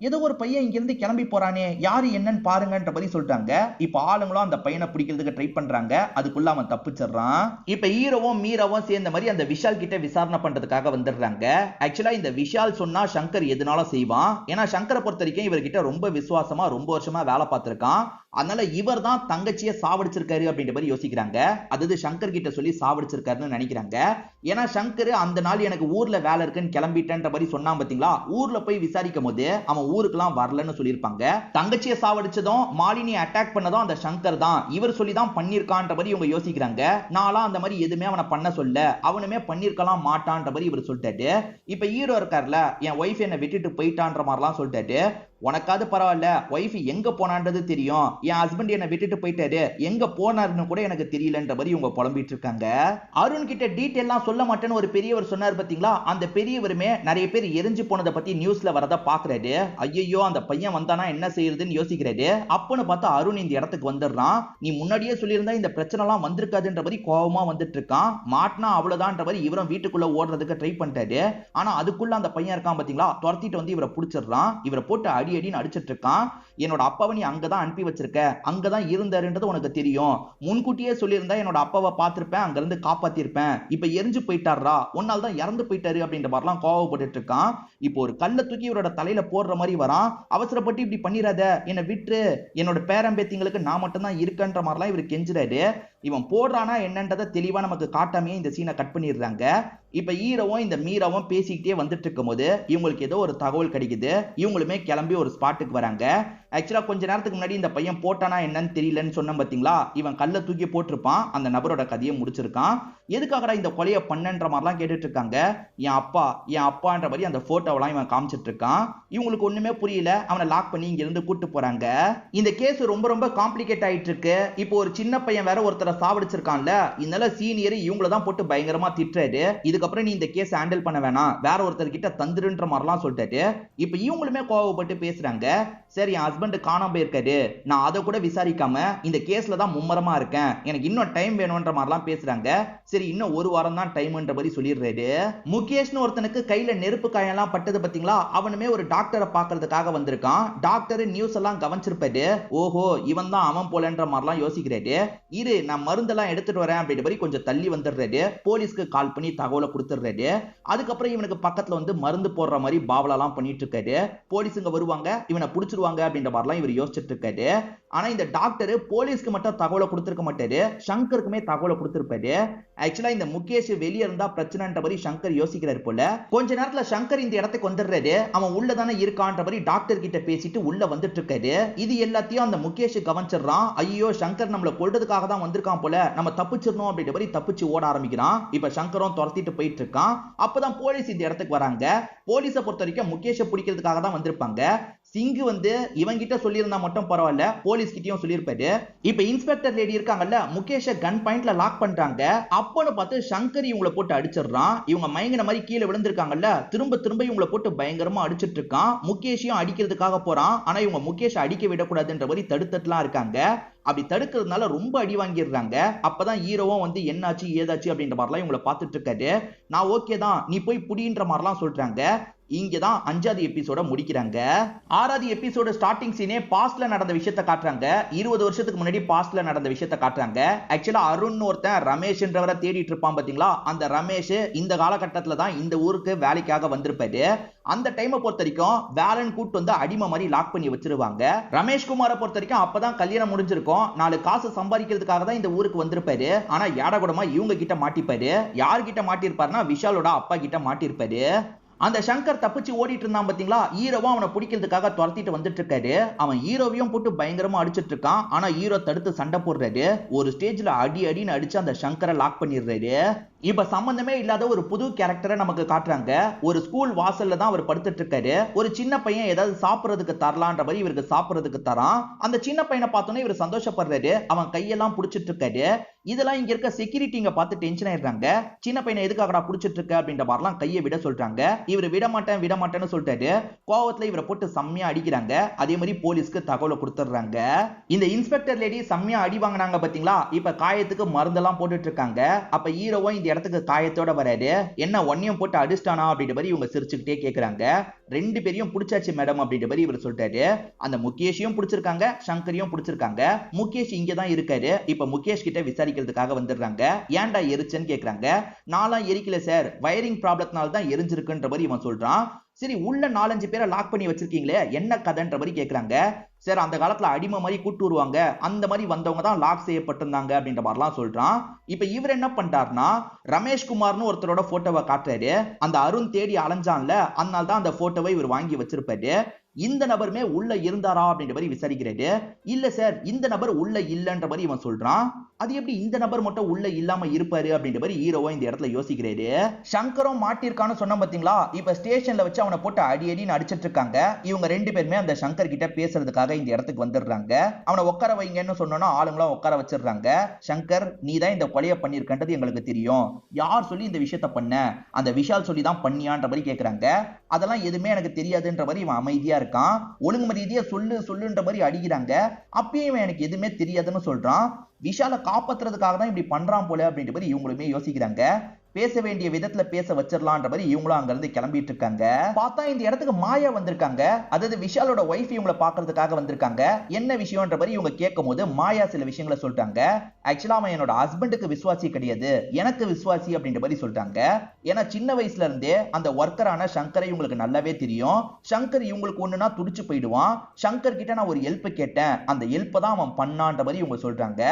ஏதோ ஒரு பையன் இங்க இருந்து கிளம்பி போறானே, யாரு என்னன்னு பாருங்கன்ற மாதிரி சொல்றாங்க. இப்ப ஆளுங்களும் அந்த பையனை பிடிக்கிறதுக்கு ட்ரை பண்றாங்க. அதுக்குள்ள அவன் தப்பிச்சிடறான். இப்ப ஹீரோவும் மீராவும் சேர்ந்த மாதிரி அந்த விஷால் கிட்ட விசாரணை பண்றதுக்காக வந்துடுறாங்க. ஆக்சுவலா இந்த விஷால் சொன்னா சங்கர் எதுனாலும் செய்வான். ஏன்னா சங்கரை பொறுத்த வரைக்கும் இவர்கிட்ட ரொம்ப விசுவாசமா ரொம்ப வருஷமா வேலை பார்த்திருக்கான். அதனால இவர் தான் தங்கச்சியை சாவடிச்சிருக்காரு அப்படின்ற மாதிரி யோசிக்கிறாங்க. அதாவது சங்கர் கிட்ட சொல்லி சாவடிச்சிருக்காருன்னு நினைக்கிறாங்க. ஏன்னா சங்கர் அந்த நாள் எனக்கு ஊர்ல வேலை இருக்குன்னு கிளம்பிட்டேன்ற மாதிரி சொன்னான் பாத்தீங்களா, ஊர்ல போய் விசாரிக்கும் போது அவன் ஊருக்குலாம் வரலன்னு சொல்லியிருப்பாங்க. தங்கச்சியை சாவடிச்சதும் மாலினி அட்டாக் பண்ணதும் அந்த சங்கர் தான், இவர் சொல்லி தான் பண்ணிருக்கான்ற மாதிரி இவங்க யோசிக்கிறாங்க. நான்லாம் அந்த மாதிரி எதுவுமே அவனை பண்ண சொல்ல, அவனுமே பண்ணிருக்கலாம் மாட்டான்ற மாதிரி இவர் சொல்லிட்டாரு. இப்ப ஹீரோ இருக்கார்ல, என் ஒய்ஃப் என்னை விட்டுட்டு போயிட்டான்ற மாதிரிலாம் சொல்லிட்டாரு. உனக்காவது பரவாயில்ல, ஒய்ஃப் எங்க போனான்றது தெரியும், என் ஹஸ்பண்ட் என்னை விட்டுட்டு போயிட்டாரு, எங்க போனாருன்னு கூட எனக்கு தெரியலன்ற மாதிரி இவங்க புலம்பிட்டு இருக்காங்க. அருண் கிட்ட டீடைல்லாம் சொல்ல மாட்டேன்னு ஒரு பெரியவர் சொன்னார் பாத்தீங்களா, அந்த பெரியவருமே நிறைய பேர் எரிஞ்சு போனதை பத்தி நியூஸ்ல வரத பாக்குறாரு. ஐயோ அந்த பையன் வந்தானா என்ன செய்யறதுன்னு யோசிக்கிறாரு. அப்பன்னு பார்த்தா அருண் இந்த இடத்துக்கு வந்துடுறான். நீ முன்னாடியே சொல்லியிருந்தா இந்த பிரச்சனை எல்லாம் வந்திருக்காதுன்ற மாதிரி கோபமா வந்துட்டு இருக்கான். மாட்டினா அவ்வளவுதான்ற மாதிரி இவரும் வீட்டுக்குள்ள ஓடுறதுக்கு ட்ரை பண்ணிட்டாரு. ஆனா அதுக்குள்ள அந்த பையன் இருக்கான் பாத்தீங்களா, துரத்திட்டு வந்து இவரை பிடிச்சிடுறான். இவரை போட்டு அடின்னு அடிச்சிட்டு இருக்கான். என்னோட அப்பாவை நீ அங்கதான் அனுப்பி வச்சிருக்க, அங்கதான் இருந்தாருன்றது உனக்கு தெரியும், முன்கூட்டியே சொல்லியிருந்தா என்னோட அப்பாவை பார்த்திருப்பேன், அங்க இருந்து காப்பாத்திருப்பேன், இப்ப எரிஞ்சு போயிட்டாரா, உன்னால தான் இறந்து போயிட்டாரு அப்படின்ற மாதிரிலாம் கோவப்பட்டு இருக்கான். இப்போ ஒரு கல்லை தூக்கி இவரோட தலையில போடுற மாதிரி வரான். அவசரப்பட்டு இப்படி பண்ணிராத, என்னை விட்டு, என்னோட பேரம்பேத்திங்களுக்கு நான் மட்டும் தான் இருக்கன்ற மாதிரிலாம் இவர் கெஞ்சுறாரு. இவன் போடுறானா என்னன்றதை தெளிவா நமக்கு காட்டாமே இந்த சீனை கட் பண்ணிடுறாங்க. இப்ப ஹீரோவும் இந்த மீராவும் பேசிக்கிட்டே வந்துட்டு இருக்கும் போது இவங்களுக்கு ஏதோ ஒரு தகவல் கிடைக்குது. இவங்களுமே கிளம்பி ஒரு ஸ்பாட்டுக்கு வராங்க. ஆக்சுவலா கொஞ்ச நேரத்துக்கு முன்னாடி இந்த பையன் போட்டானா என்னன்னு தெரியலன்னு சொன்னேன் பாத்தீங்களா, இவன் கல்ல தூக்கி போட்டிருப்பான். அந்த நபரோட கதையை முடிச்சிருக்கான். எதுக்காகடா இந்த கொலையை பண்ணன்ற மாதிரிலாம் கேட்டுட்டு இருக்காங்க. என் அப்பான்ற மாதிரி அந்த போட்டோவெல்லாம் இவன் காமிச்சிட்டு இருக்கான். இவங்களுக்கு ஒண்ணுமே புரியல. அவனை லாக் பண்ணி இங்க இருந்து கூட்டு போறாங்க. இந்த கேஸ் ரொம்ப ரொம்ப காம்ப்ளிகேட் ஆயிட்டு இருக்கு. இப்போ ஒரு சின்ன பையன் வேற ஒருத்தரை சாவடிச்சிருக்கான்ல, இதனால சீனியர் இவங்கள தான் போட்டு பயங்கரமா திட்டுறாரு. இதுக்கப்புறம் நீ இந்த கேஸ் ஹேண்டில் பண்ண வேணாம், வேற ஒருத்தர் கிட்ட தந்துருன்ற மாதிரிலாம் சொல்லிட்டாரு. இப்ப இவங்களுமே கோவப்பட்டு பேசுறாங்க. சரி, என் ஹஸ்பண்ட் காணாம போயிருக்காரு, நான் அதை கூட விசாரிக்காம இந்த கேஸ்ல தான் மும்மரமா இருக்கேன், எனக்கு இன்னும் டைம் வேணும்ன்ற மாதிரிலாம் பேசுறாங்க. சரி, இன்னும் ஒரு வாரம் தான் டைம்ன்ற மாதிரி சொல்லிடுறாரு. முகேஷ்னு ஒருத்தனுக்கு கையில நெருப்பு காயெல்லாம் பட்டது பாத்தீங்களா, அவனுமே ஒரு டாக்டரை பாக்குறதுக்காக வந்திருக்கான். டாக்டர் நியூஸ் எல்லாம் கவனிச்சிருப்பாரு. ஓஹோ, இவன் தான் அவன் போலன்ற மாதிரிலாம் யோசிக்கிறாரு. இரு, நான் மருந்தெல்லாம் எடுத்துட்டு வரேன் அப்படின்ற மாதிரி கொஞ்சம் தள்ளி வந்துடுறாரு. போலீஸ்க்கு கால் பண்ணி தகவலை கொடுத்துடுறாரு. அதுக்கப்புறம் இவனுக்கு பக்கத்துல வந்து மருந்து போடுற மாதிரி பாவலெல்லாம் பண்ணிட்டு இருக்காரு. போலீஸுங்க வருவாங்க, இவனை பிடிச்சிருவாங்க அப்படின்ற மாதிரிலாம் இவர் யோசிச்சுட்டு இருக்காரு. ஆனா இந்த டாக்டர் போலீஸ்க்கு மட்டும் தகவலை கொடுத்திருக்க மாட்டாரு, சங்கருக்குமே தகவலை கொடுத்திருப்பாரு. ஆக்சுவலா இந்த முகேஷ் வெளியே இருந்தா பிரச்சனைன்ற மாதிரி சங்கர் யோசிக்கிறாரு போல. கொஞ்ச நேரத்துல சங்கர் இந்த இடத்துக்கு வந்துடுறாரு. அவன் உள்ளதானே இருக்கான்ற மாதிரி டாக்டர் கிட்ட பேசிட்டு உள்ள வந்துட்டு இருக்காரு. இது எல்லாத்தையும் அந்த முகேஷ் கவனிச்சிடறான். ஐயோ, சங்கர் நம்மள கொல்றதுக்காக தான் வந்திருக்கான் போல, நம்ம தப்பிச்சிடணும் அப்படின்ற மாதிரி தப்பிச்சு ஓட ஆரம்பிக்கிறான். இப்ப சங்கரும் துரத்திட்டு போயிட்டு இருக்கான். அப்பதான் போலீஸ் இந்த இடத்துக்கு வராங்க. போலீஸை பொறுத்த வரைக்கும் முகேஷை பிடிக்கிறதுக்காக தான் வந்திருப்பாங்க. சிங்கு வந்து இவங்கிட்ட சொல்லியிருந்தா மட்டும் பரவாயில்ல, போலீஸ் கிட்டயும் சொல்லியிருப்பாரு. இப்ப இன்ஸ்பெக்டர் லேடி இருக்காங்கல்ல, முகேஷை கன் பாயிண்ட்ல லாக் பண்றாங்க. அப்பன்னு பார்த்து சங்கர் இவங்களை போட்டு அடிச்சிடுறான். இவங்க மயங்கின மாதிரி கீழே விழுந்திருக்காங்கல்ல, திரும்ப திரும்ப இவங்களை போட்டு பயங்கரமா அடிச்சிட்டு இருக்கான். முகேஷையும் அடிக்கிறதுக்காக போறான். ஆனா இவங்க முகேஷ் அடிக்க விடக்கூடாதுன்ற மாதிரி தடுத்துட்டுலாம் இருக்காங்க. அப்படி தடுக்கிறதுனால ரொம்ப அடி வாங்கிடுறாங்க. அப்பதான் ஹீரோவும் வந்து என்னாச்சு ஏதாச்சு அப்படின்ற மாதிரிலாம் இவங்களை பார்த்துட்டு இருக்காரு. நான் ஓகே தான், நீ போய் புடின்ற மாதிரிலாம் சொல்றாங்க. இங்கதான் 5வது எபிசோட முடிக்கிறாங்க. 6வது எபிசோட ஸ்டார்டிங் சீனே பாஸ்ட்ல நடந்த விஷயத்தை காட்டுறாங்க. 20 வருஷத்துக்கு முன்னாடி பாஸ்ட்ல நடந்த விஷயத்தை காட்டுறாங்க. ஆக்சுவலா அருண் ஒருத்தன் ரமேஷ்ன்றவரை தேடிட்டு இருப்பான் பாத்தீங்களா, அந்த ரமேஷ் இந்த காலகட்டத்துல தான் இந்த ஊருக்கு வேலைக்காக வந்திருப்பாரு. அந்த டைமை பொறுத்த வரைக்கும் வேலன் கூட்டு வந்து அடிமை மாதிரி லாக் பண்ணி வச்சிருவாங்க. ரமேஷ் குமாரை பொறுத்த வரைக்கும் அப்பதான் கல்யாணம் முடிஞ்சிருக்கும். 4 காசு சம்பாதிக்கிறதுக்காக தான் இந்த ஊருக்கு வந்திருப்பாரு. ஆனா ஏடகுடமா இவங்க கிட்ட மாட்டிப்பாரு. யார்கிட்ட மாட்டிருப்பாருன்னா விஷாலோட அப்பா கிட்ட மாட்டிருப்பாரு. அந்த சங்கர் தப்பிச்சு ஓடிட்டு இருந்தான் பாத்தீங்களா, ஹீரோவும் அவனை பிடிக்கிறதுக்காக துரத்திட்டு வந்துட்டு இருக்காரு. அவன் ஹீரோவையும் போட்டு பயங்கரமா அடிச்சிட்டு இருக்கான். ஆனா ஹீரோ தடுத்து சண்டை போடுறாரு. ஒரு ஸ்டேஜ்ல அடின்னு அடிச்சு அந்த சங்கரை லாக் பண்ணிடுறாரு. இப்ப சம்பந்தமே இல்லாத ஒரு புது கேரக்டரை நமக்கு காட்டுறாங்க. ஒரு ஸ்கூல் வாசல்ல தான் அவர் படுத்துட்டு இருக்காரு. ஒரு சின்ன பையன் ஏதாவது சாப்பிடுறதுக்கு தரலான்ற மாதிரி இவருக்கு சாப்பிடுறதுக்கு தரான். அந்த சின்ன பையனை பார்த்தோன்னே இவர் சந்தோஷப்படுறாரு. அவன் கையெல்லாம் புடிச்சிட்டு இருக்காரு. இதெல்லாம் இங்க இருக்க செக்யூரிட்டிங்க பார்த்து டென்ஷன் ஆயிடுறாங்க. சின்ன பையனை எதுக்காகடா புடிச்சிட்டு இருக்க அப்படின்ற மாதிரிலாம் கையை விட சொல்றாங்க. இவர் விட மாட்டேன்னு சொல்லிட்டாரு. கோவத்துல இவரை போட்டு செம்மையா அடிக்கிறாங்க. அதே மாதிரி போலீஸ்க்கு தகவலை கொடுத்துறாங்க. இந்த இன்ஸ்பெக்டர் லேடி செம்மையா அடி வாங்கினாங்க பாத்தீங்களா, இப்ப காயத்துக்கு மருந்தெல்லாம் போட்டுட்டு இருக்காங்க. அப்ப ஹீரோவும் இடத்துக்கு காயத்தோட வராரு. என்ன ஒன்னையும் போட்டு அடிச்சிட்டானா அப்படின்ற மாதிரி இவங்க சிரிச்சுக்கிட்டே கேக்குறாங்க. 2 பேரையும் பிடிச்சாச்சு மேடம் அப்படின்ற மாதிரி இவர் சொல்லிட்டாரு. அந்த முகேஷையும் பிடிச்சிருக்காங்க, சங்கரையும் பிடிச்சிருக்காங்க. முகேஷ் இங்க தான் இருக்காரு. இப்ப முகேஷ் கிட்ட விசாரிக்கிறதுக்காக வந்துடுறாங்க. ஏன்டா எரிச்சன்னு கேக்குறாங்க. நான்லாம் எரிக்கல சார், வயரிங் ப்ராப்ளத்தினால தான் எரிஞ்சிருக்குன்ற மாதிரி இவன் சொல்றான். சரி உள்ள 4-5 பேரை லாக் பண்ணி வச்சிருக்கீங்களே என்ன கதைன்ற மாதிரி கேக்குறாங்க. சார் அந்த காலத்துல அடிமை மாதிரி கூட்டு வருவாங்க, அந்த மாதிரி வந்தவங்க தான் லாக் செய்யப்பட்டிருந்தாங்க அப்படின்ற மாதிரிலாம் சொல்றான். இப்ப இவர் என்ன பண்ணிட்டாருன்னா ரமேஷ் குமார்னு ஒருத்தரோட போட்டோவை காட்டுறாரு. அந்த அருண் தேடி அலைஞ்சான்ல, அதனால தான் அந்த போட்டோவை இவர் வாங்கி வச்சிருப்பாரு. இந்த நபருமே உள்ள இருந்தாரா அப்படின்ற மாதிரி விசாரிக்கிறாரு. இல்ல சார் இந்த நபர் உள்ள இல்லன்ற மாதிரி இவன் சொல்றான். அது எப்படி இந்த நபர் மட்டும் உள்ள இல்லாம இருப்பாரு அப்படின்ற மாதிரி ஹீரோவா இந்த இடத்துல யோசிக்கிறாரு. சங்கரும் மாட்டிருக்கான்னு சொன்ன பாத்தீங்களா, இப்ப ஸ்டேஷன்ல வச்சு அவனை போட்டு அடி அடின்னு அடிச்சிட்டு இருக்காங்க. இவங்க 2 பேருமே அந்த சங்கர் கிட்ட பேசுறதுக்காக இந்த இடத்துக்கு வந்துடுறாங்க. அவனை உட்கார வைங்கன்னு சொன்னோன்னா ஆளுங்களும் உட்கார வச்சிடுறாங்க. சங்கர் நீ தான் இந்த கொலையை பண்ணிருக்கன்றது எங்களுக்கு தெரியும், யார் சொல்லி இந்த விஷயத்த பண்ண, அந்த விஷால் சொல்லி தான் பண்ணியான்ற மாதிரி கேக்குறாங்க. அதெல்லாம் எதுவுமே எனக்கு தெரியாதுன்ற மாதிரி இவன் அமைதியா இருக்கான். ஒழுங்கு மரியாதையா சொல்லுன்ற மாதிரி அடிக்கிறாங்க. அப்பயும் இவன் எனக்கு எதுவுமே தெரியாதுன்னு சொல்றான். விஷாலை காப்பாத்துறதுக்காக தான் இப்படி பண்றான் போல அப்படின்ற மாதிரி இவங்களுமே யோசிக்கிறாங்க. பேச வேண்டிய விதத்துல பேச வச்சிடலான்ற மாதிரி இவங்களும் அங்க இருந்து கிளம்பிட்டு இருக்காங்க. பார்த்தா இந்த இடத்துக்கு மாயா வந்திருக்காங்க. அதாவது விஷாலோட ஒய்ஃப் இவங்களை பாக்குறதுக்காக வந்திருக்காங்க. என்ன விஷயம்ன்ற மாதிரி இவங்க கேட்கும் போது மாயா சில விஷயங்களை சொல்லிட்டாங்க. ஆக்சுவலா அவன் என்னோட ஹஸ்பண்டுக்கு விசுவாசி கிடையாது, எனக்கு விசுவாசி அப்படின்ற மாதிரி சொல்லிட்டாங்க. ஏன்னா சின்ன வயசுல இருந்தே அந்த ஒர்க்கரான சங்கரை இவங்களுக்கு நல்லாவே தெரியும். சங்கர் இவங்களுக்கு ஒண்ணுனா துடிச்சு போயிடுவான். சங்கர் கிட்ட நான் ஒரு ஹெல்ப் கேட்டேன், அந்த ஹெல்ப் தான் அவன் பண்ணான்ற மாதிரி இவங்க சொல்றாங்க.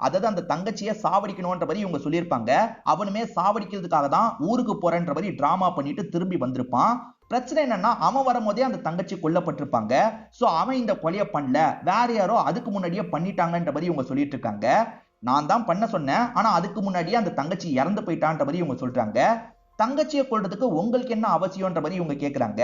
அதாவது அந்த தங்கச்சியை சாவடிக்கணும்ன்ற மாதிரி இவங்க சொல்லியிருப்பாங்க. அவனுமே சாவடிக்கிறதுக்காக தான் ஊருக்கு போறன்ற மாதிரி டிராமா பண்ணிட்டு திரும்பி வந்திருப்பான். பிரச்சனை என்னன்னா அவன் வரும்போதே அந்த தங்கச்சி கொல்லப்பட்டிருப்பாங்க. சோ அவன் இந்த கொலையை பண்ணல, வேற யாரோ அதுக்கு முன்னாடியே பண்ணிட்டாங்கன்ற மாதிரி இவங்க சொல்லிட்டு இருக்காங்க. நான் தான் பண்ண சொன்னேன், ஆனா அதுக்கு முன்னாடியே அந்த தங்கச்சி இறந்து போயிட்டான்ற மாதிரி இவங்க சொல்றாங்க. தங்கச்சியை கொல்றதுக்கு உங்களுக்கு என்ன அவசியம்ன்ற மாதிரி இவங்க கேக்குறாங்க.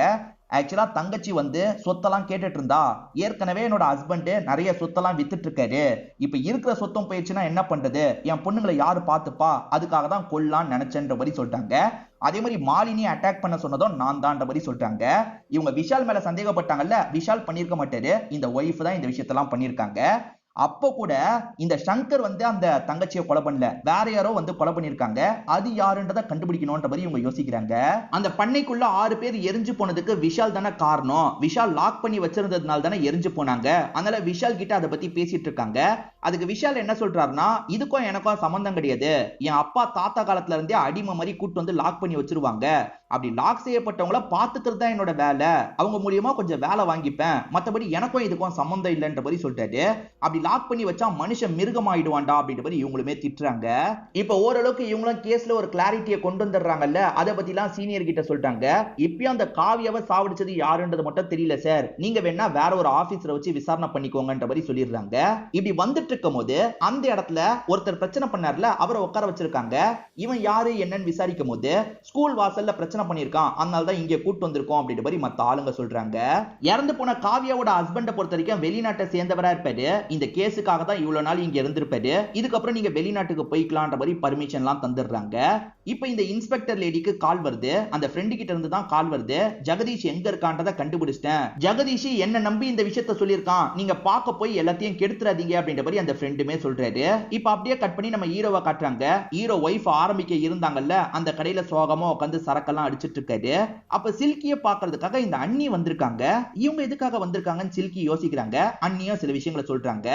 ஆக்சுவலா தங்கச்சி வந்து சொத்தெல்லாம் கேட்டுட்டு இருந்தா, ஏற்கனவே என்னோட ஹஸ்பண்ட் நிறைய சொத்தெல்லாம் வித்துட்டு இருக்காரு, இப்ப இருக்கிற சொத்தம் போயிடுச்சுன்னா என்ன பண்றது, என் பொண்ணுங்களை யாரு பாத்துப்பா, அதுக்காக தான் கொல்லான்னு நினைச்சேன்ற மாதிரி சொல்லிட்டாங்க. அதே மாதிரி மாலினி அட்டாக் பண்ண சொன்னதும் நான் தான்ற மாதிரி சொல்றாங்க. இவங்க விஷால் மேல சந்தேகப்பட்டாங்கல்ல, விஷால் பண்ணிருக்க மாட்டாரு, இந்த ஒய்ஃப் தான் இந்த விஷயத்தெல்லாம் பண்ணிருக்காங்க. அப்போ கூட இந்த சங்கர் வந்து அந்த தங்கச்சியை கொலை பண்ணல, வேற யாரோ வந்து கொலை பண்ணிருக்காங்க. அது யாருன்றதை கண்டுபிடிக்கணும்ன்ற மாதிரி இவங்க யோசிக்கிறாங்க. அந்த பண்ணைக்குள்ள 6 பேர் எரிஞ்சு போனதுக்கு விஷால் தானே காரணம், விஷால் லாக் பண்ணி வச்சிருந்ததுனால தானே எரிஞ்சு போனாங்க. அதனால விஷால் கிட்ட அதை பத்தி பேசிட்டு இருக்காங்க. அதுக்கு விஷால் என்ன சொல்றாருன்னா, இதுக்கும் எனக்கும் சம்பந்தம் கிடையாது, என் அப்பா தாத்தா காலத்துல இருந்தே அடிமை மாதிரி கூட்டு வந்து லாக் பண்ணி வச்சிருவாங்க, அப்படி லாக் செய்யப்பட்டவங்கள பாத்துக்கிறது தான் என்னோட வேலை, அவங்க மூலியமா கொஞ்சம் வேலை வாங்கிப்பேன், மத்தபடி எனக்கும் இதுக்கும் சம்பந்தம் இல்லைன்ற மாதிரி சொல்லிட்டாரு. அப்படி லாக் பண்ணி வச்சா மனுஷன் மிருகம் ஆயிடுவான்டா அப்படின்ற மாதிரி இவங்களுமே திட்டுறாங்க. இப்ப ஓரளவுக்கு இவங்களும் கேஸ்ல ஒரு கிளாரிட்டியை கொண்டு வந்துடுறாங்கல்ல, அதை பத்தி எல்லாம் சீனியர் கிட்ட சொல்லிட்டாங்க. இப்பயும் அந்த காவியாவை சாவடிச்சது யாருன்றது மட்டும் தெரியல சார், நீங்க வேணா வேற ஒரு ஆபீசரை வச்சு விசாரணை பண்ணிக்கோங்கன்ற மாதிரி சொல்லிடுறாங்க. இப்படி வந்துட்டு இருக்கும் போது அந்த இடத்துல ஒருத்தர் பிரச்சனை பண்ணார்ல, அவரை உட்கார வச்சிருக்காங்க. இவன் யாரு என்னன்னு விசாரிக்கும் போது ஸ்கூல் வாசல்ல பிரச்சனை பண்ணிருக்கான், அதனால தான் இங்க கூட்டு வந்திருக்கோம் அப்படின்ற மாதிரி மத்த ஆளுங்க சொல்றாங்க. இறந்து போன காவியாவோட ஹஸ்பண்ட பொறுத்த வரைக்கும் வெளிநாட்டை சேர்ந்தவரா இருப்பாரு, இந்த கேஸுக்காக தான் இவ்வளவு நாள் இங்க இருந்திருப்பாரு, இதுக்கப்புறம் நீங்க வெளிநாட்டுக்கு போய்க்கலான்ற மாதிரி பர்மிஷன் எல்லாம் தந்துடுறாங்க. இப்ப இந்த இன்ஸ்பெக்டர் லேடிக்கு கால் வருது, அந்த ஃப்ரெண்டு கிட்ட இருந்து தான் கால் வருது. ஜெகதீஷ் எங்க இருக்கான்றதை கண்டுபிடிச்சிட்டேன், ஜெகதீஷ் என்ன நம்பி இந்த விஷயத்த சொல்லியிருக்கான், நீங்க பார்க்க போய் எல்லாத்தையும் கெடுத்துறாதீங்க அப்படின்ற மாதிரி அந்த ஃப்ரெண்டுமே சொல்றாரு. இப்ப அப்படியே கட் பண்ணி நம்ம ஹீரோவை காட்டுறாங்க. ஹீரோ ஒய்ஃப் ஆரம்பிக்க இருந்தாங்கல்ல அந்த கடையில சோகமா உட்காந்து சரக்கெல்லாம் அடிச்சிட்டு இருக்காரு. அப்ப சில்கிய பாக்குறதுக்காக இந்த அண்ணி வந்திருக்காங்க. இவங்க எதுக்காக வந்திருக்காங்கன்னு சில்கி யோசிக்கிறாங்க. அண்ணியும் சில விஷயங்களை சொல்றாங்க.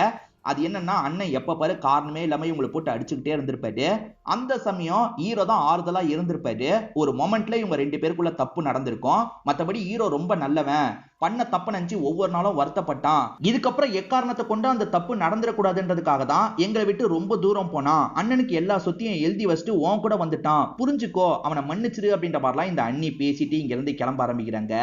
அது என்னன்னா, அண்ணன் எப்ப பாரு காரணமே இல்லாம இவங்களை போட்டு அடிச்சுக்கிட்டே இருந்திருப்பாரு. அந்த சமயம் ஹீரோ தான் ஆறுதலா இருந்திருப்பாரு. ஒரு மொமெண்ட்ல இவங்க 2 பேருக்குள்ள தப்பு நடந்திருக்கும். மத்தபடி ஹீரோ ரொம்ப நல்லவன், பண்ண தப்பு நினைச்சு ஒவ்வொரு நாளும் வருத்தப்பட்டான். இதுக்கப்புறம் எக்காரணத்தை கொண்டு அந்த தப்பு நடந்துடக்கூடாதுன்றதுக்காக தான் எங்களை விட்டு ரொம்ப தூரம் போனான். அண்ணனுக்கு எல்லா சொத்தையும் எழுதி வச்சுட்டு உன் கூட வந்துட்டான், புரிஞ்சுக்கோ, அவனை மன்னிச்சிரு அப்படின்ற மாதிரிலாம் இந்த அண்ணி பேசிட்டு இங்க இருந்து கிளம்ப ஆரம்பிக்கிறாங்க.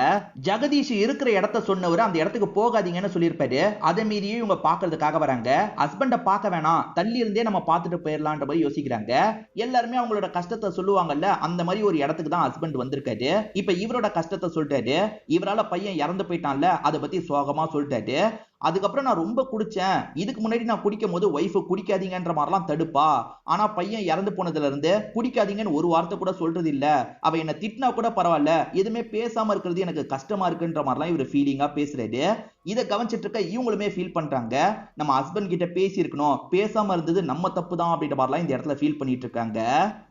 ஜெகதீஷ் இருக்கிற இடத்த சொன்னவர் அந்த இடத்துக்கு போகாதீங்கன்னு சொல்லியிருப்பாரு. அதை மீறியே இவங்க பாக்குறதுக்காக வராங்க. ஹஸ்பண்ட பார்க்க வேணாம், தள்ளி இருந்தே நம்ம பார்த்துட்டு போயிடலான்ற மாதிரி யோசிக்கிறாங்க. எல்லாருமே அவங்களோட கஷ்டத்தை சொல்லுவாங்கல்ல, அந்த மாதிரி ஒரு இடத்துக்கு தான் ஹஸ்பண்ட் வந்திருக்காரு. இப்ப இவரோட கஷ்டத்தை சொல்லிட்டாரு. இவரால பையன் இறந்து போயிட்டான்ல, அதை பத்தி சோகமா சொல்லிட்டாரு. அதுக்கப்புறம் நான் ரொம்ப குடிச்சேன், இதுக்கு முன்னாடி நான் குடிக்கும் போது ஒய்ஃப் குடிக்காதீங்கன்ற மாதிரிலாம் தடுப்பா, ஆனா பையன் இறந்து போனதுல இருந்து குடிக்காதீங்கன்னு ஒரு வார்த்தை கூட சொல்றது இல்ல, அவ என்ன திட்டினா கூட பரவாயில்ல, எதுவுமே பேசாம இருக்கிறது எனக்கு கஷ்டமா இருக்குன்ற மாதிரிலாம் இவர் ஃபீலிங்கா பேசுறாரு. இதை கவனிச்சிட்டு இருக்க இவங்களுமே ஃபீல் பண்றாங்க, நம்ம ஹஸ்பண்ட் கிட்ட பேசி இருக்கணும், பேசாம இருந்தது நம்ம தப்பு தான் அப்படின்ற மாதிரிலாம் இந்த இடத்துல ஃபீல் பண்ணிட்டு இருக்காங்க.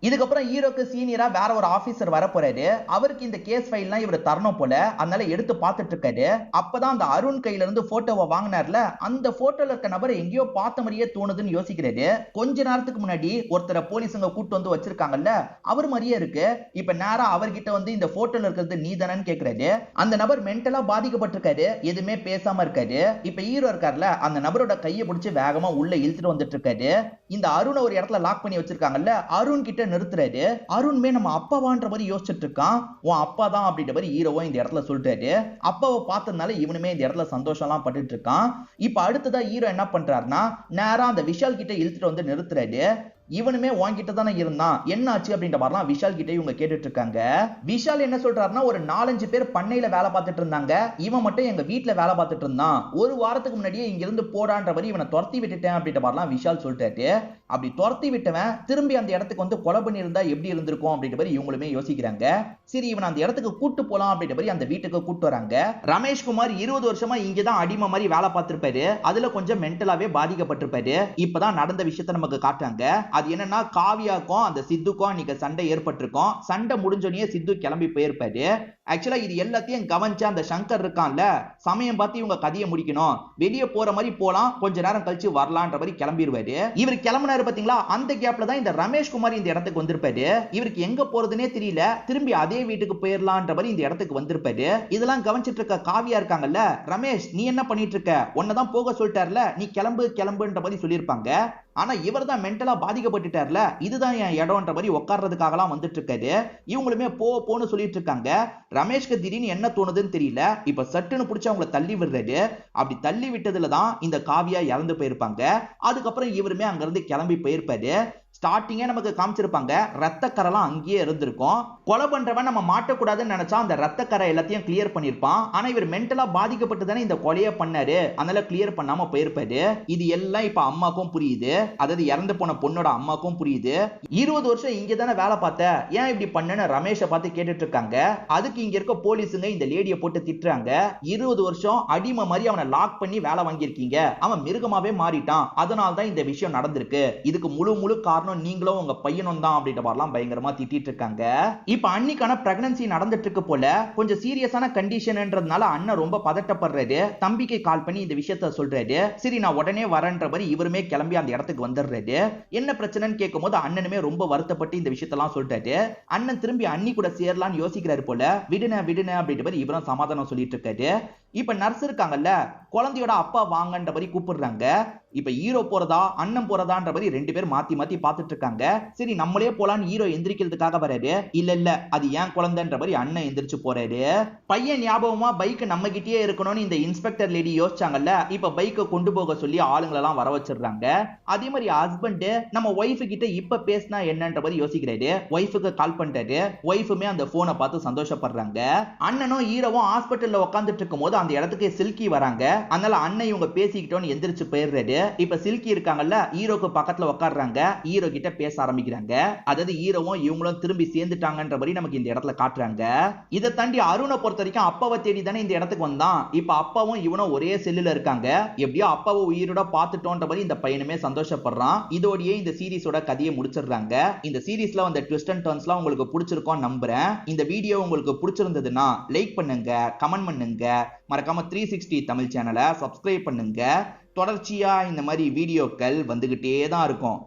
இதுக்கப்புறம் ஹீரோக்கு சீனியரா வேற ஒரு ஆபீசர் வர போறாரு. அவருக்கு இந்த கேஸ் ஃபைல்லாம் இவர் தரணும் போல, அதனால எடுத்து பார்த்துட்டு இருக்காரு. அப்பதான் அந்த அருண் கையில இருந்து போட்டோவை வாங்கினார்ல அந்த போட்டோல இருக்க நபரை எங்கேயோ பார்த்த மாதிரியே தோணுதுன்னு யோசிக்கிறாரு. கொஞ்ச நேரத்துக்கு முன்னாடி ஒருத்தரை போலீஸுங்க கூட்டு வந்து வச்சிருக்காங்கல்ல அவர் மாதிரியே இருக்கு. இப்ப நேரா அவர்கிட்ட வந்து இந்த போட்டோல இருக்கிறது நீதானன்னு கேக்குறாரு. அந்த நபர் மென்டலா பாதிக்கப்பட்டிருக்காரு, எதுவுமே பேசாம இருக்காரு. இப்ப ஹீரோ இருக்கார்ல அந்த நபரோட கையை பிடிச்சு வேகமா உள்ள இழுத்துட்டு வந்துட்டு இருக்காரு. இந்த அருண் ஒரு இடத்துல லாக் பண்ணி வச்சிருக்காங்கல்ல அருண் கிட்ட நிறுத்துறாரு. அருண்மே நம்ம அப்பாவான்ற மாதிரி யோசிச்சுட்டு இருக்கான். உன் அப்பா தான் அப்படின்ற மாதிரி ஹீரோவும் இந்த இடத்துல சொல்றாரு. அப்பாவை பார்த்ததுனால இவனுமே இந்த இடத்துல சந்தோஷம் எல்லாம் பட்டுட்டு இருக்கான். இப்ப அடுத்ததா ஹீரோ என்ன பண்றாருன்னா நேரா அந்த விஷால் கிட்ட இழுத்துட்டு வந்து நிறுத்துறாரு. இவனுமே வாங்கிட்டு தானே இருந்தான், என்ன ஆச்சு அப்படின்ற மாதிரிலாம் விஷால் கிட்ட இவங்க கேட்டுட்டு இருக்காங்க. விஷால் என்ன சொல்றாருன்னா ஒரு 4-5 பேர் பண்ணையில வேலை பார்த்துட்டு இருந்தாங்க, இவன் மட்டும் எங்க வீட்டுல வேலை பார்த்துட்டு இருந்தான், ஒரு வாரத்துக்கு முன்னாடியே இங்க இருந்து போடான்ற மாதிரி இவனை துரத்தி விட்டுட்டேன் அப்படின்ற மாதிரிலாம் விஷால் சொல்லிட்டாரு. அப்படி துரத்தி விட்டவன் திரும்பி அந்த இடத்துக்கு வந்து கொலை பண்ணி இருந்தா எப்படி இருந்திருக்கும் அப்படின்ற மாதிரி இவங்களுமே யோசிக்கிறாங்க. சரி இவன் அந்த இடத்துக்கு கூட்டு போலாம் அப்படின்ற மாதிரி அந்த வீட்டுக்கு கூட்டு வராங்க. ரமேஷ்குமார் 20 வருஷமா இங்கதான் அடிமை மாதிரி வேலை பார்த்திருப்பாரு, அதுல கொஞ்சம் மென்டலாவே பாதிக்கப்பட்டிருப்பாரு. இப்பதான் நடந்த விஷயத்த நமக்கு காட்டுறாங்க. அது என்னன்னா காவியாக்கும் அந்த சித்துக்கும் அன்னைக்கு சண்டை ஏற்பட்டிருக்கும். சண்டை முடிஞ்சோடனே சித்து கிளம்பி போயிருப்பாரு. ஆக்சுவலா இது எல்லாத்தையும் கவனிச்ச அந்த சங்கர் இருக்கான்ல சமயம் பார்த்து இவங்க கதையை முடிக்கணும், வெளியே போற மாதிரி போலாம், கொஞ்ச நேரம் கழிச்சு வரலான்ற மாதிரி கிளம்பிடுவாரு. இவர் கிளம்பினாரு பாத்தீங்களா, அந்த கேப்ல தான் இந்த ரமேஷ்குமார் இந்த இடத்துக்கு வந்திருப்பாரு. இவருக்கு எங்க போறதுனே தெரியல, திரும்பி அதே வீட்டுக்கு போயிடலான்ற மாதிரி இந்த இடத்துக்கு வந்திருப்பாரு. இதெல்லாம் கவனிச்சிட்டு இருக்க காவியா இருக்காங்கல்ல, ரமேஷ் நீ என்ன பண்ணிட்டு இருக்க, உன்னதான் போக சொல்லிட்டார்ல, நீ கிளம்பு கிளம்புன்ற மாதிரி சொல்லியிருப்பாங்க. ஆனா இவர் தான் மென்டலா பாதிக்கப்பட்டுட்டார்ல, இதுதான் என் இடம்ன்ற மாதிரி உட்கார்றதுக்காகலாம் வந்துட்டு இருக்காரு. இவங்களுமே போன்னு சொல்லிட்டு இருக்காங்க. ரமேஷ்க்கு திடீர்னு என்ன தோணுதுன்னு தெரியல, இப்ப சட்டுன்னு பிடிச்சி அவங்கள தள்ளி விடுறாரு. அப்படி தள்ளி விட்டதுல தான் இந்த காவியா இறந்து போயிருப்பாங்க. அதுக்கப்புறம் இவருமே அங்க இருந்து கிளம்பி போயிருப்பாரு. ஸ்டார்டிங்கே நமக்கு காமிச்சிருப்பாங்க ரத்தக்கரெல்லாம் அங்கேயே இருந்திருக்கும். கொலை பண்றவன் நம்ம மாட்டக்கூடாதுன்னு நினைச்சா அந்த ரத்தக்கரை எல்லாத்தையும் கிளியர் பண்ணிருப்பான். ஆனா இவர் மென்டலா பாதிக்கப்பட்டு தானே இந்த கொலையை பண்ணாரு, அதனால கிளியர் பண்ணாம போயிருப்பாரு. இது எல்லாம் இப்ப அம்மாக்கும் புரியுது, அதாவது இறந்து போன பொண்ணோட அம்மாக்கும் புரியுது. 20 வருஷம் இங்க தானே வேலை பார்த்த, ஏன் இப்படி பண்ணுன்னு ரமேஷை பார்த்து கேட்டுட்டு இருக்காங்க. அதுக்கு இங்க இருக்க போலீஸுங்க இந்த லேடியை போட்டு திட்டுறாங்க. 20 வருஷம் அடிமை மாதிரி அவனை லாக் பண்ணி வேலை வாங்கியிருக்கீங்க, அவன் மிருகமாவே மாறிட்டான், அதனால தான் இந்த விஷயம் நடந்திருக்கு, இதுக்கு முழு காரணம் நீங்களும் உங்க பையனும் தான் அப்படின்ற மாதிரிலாம் பயங்கரமா திட்டிட்டு இருக்காங்க. இப்ப அன்னிக்கான பிரெக்னன்சி நடந்துட்டு இருக்கு போல, கொஞ்சம் சீரியஸான கண்டிஷன்ன்றதுனால அண்ணன் ரொம்ப பதட்டப்படுறாரு. தம்பிக்கு கால் பண்ணி இந்த விஷயத்த சொல்றாரு. சரி நான் உடனே வரேன்ற மாதிரி இவருமே கிளம்பி அந்த இடத்துக்கு வந்துடுறாரு. என்ன பிரச்சனைன்னு கேட்கும் போது அண்ணனுமே ரொம்ப வருத்தப்பட்டு இந்த விஷயத்தெல்லாம் சொல்றாரு. அண்ணன் திரும்பி அண்ணி கூட சேரலான்னு யோசிக்கிறாரு போல. விடுன அப்படின்ற மாதிரி இவரும் சமாதானம் சொல்லிட்டு இருக்காரு. இப்ப நர்ஸ் இருக்காங்கல்ல, குழந்தையோட அப்பா வாங்கன்ற மாதிரி கூப்பிடுறாங்க. இப்ப ஹீரோ போறதா அண்ணன் போறதான்ற மாதிரி 2 பேர் மாத்தி மாத்தி பார்த்துட்டு இருக்காங்க. சரி நம்மளே போலான்னு ஹீரோ எந்திரிக்கிறதுக்காக வராரு. இல்ல அது ஏன் குழந்தைன்ற மாதிரி அண்ணன் எந்திரிச்சு போறாரு. பையன் ஞாபகமா பைக் நம்ம கிட்டே இருக்கணும்னு இந்த இன்ஸ்பெக்டர் லேடி யோசிச்சாங்கல்ல, இப்ப பைக்கை கொண்டு போக சொல்லி ஆளுங்களெல்லாம் வர வச்சிடுறாங்க. அதே மாதிரி ஹஸ்பண்ட் நம்ம ஒய்ஃபு கிட்ட இப்ப பேசினா என்னன்ற மாதிரி யோசிக்கிறாரு. ஒய்ஃபுக்கு கால் பண்றாரு. ஒய்ஃபுமே அந்த போனை பார்த்து சந்தோஷப்படுறாங்க. அண்ணனும் ஹீரோவும் ஹாஸ்பிட்டல்ல உட்காந்துட்டு இருக்கும் போது அந்த இடத்துக்கு சில்கி வராங்க. அதனால அண்ணன் இவங்க பேசிக்கிட்டோன்னு எந்திரிச்சு போயிடுறாரு. இப்ப சில்கி இருக்காங்கல்ல, ஹீரோக்கு பக்கத்துல உட்கார்றாங்க. ஹீரோ கிட்ட பேச ஆரம்பிக்கிறாங்க. அதாவது ஹீரோவும் இவங்களும் திரும்பி சேர்ந்துட்டாங்கன்ற மாதிரி நமக்கு இந்த இடத்துல காட்டுறாங்க. இதை தாண்டி அருணை பொறுத்த வரைக்கும் அப்பாவை தேடி தானே இந்த இடத்துக்கு வந்தான். இப்ப அப்பாவும் இவனும் ஒரே செல்லுல இருக்காங்க. எப்படியோ அப்பாவை உயிரோட பார்த்துட்டோன்ற மாதிரி இந்த பையனுமே சந்தோஷப்படுறான். இதோடயே இந்த சீரிஸோட கதையை முடிச்சிடுறாங்க. இந்த சீரிஸ்ல வந்த ட்விஸ்ட் அண்ட் டர்ன்ஸ்லாம் உங்களுக்கு பிடிச்சிருக்கும் நம்புறேன். இந்த வீடியோ உங்களுக்கு பிடிச்சிருந்ததுன்னா லைக் பண்ணுங்க, கமெண்ட் பண்ணுங்க, மறக்காம 360 தமிழ் சேனலை சப்ஸ்கிரைப் பண்ணுங்க. தொடர்ச்சியா இந்த மாதிரி வீடியோக்கள் வந்துகிட்டே தான் இருக்கும்.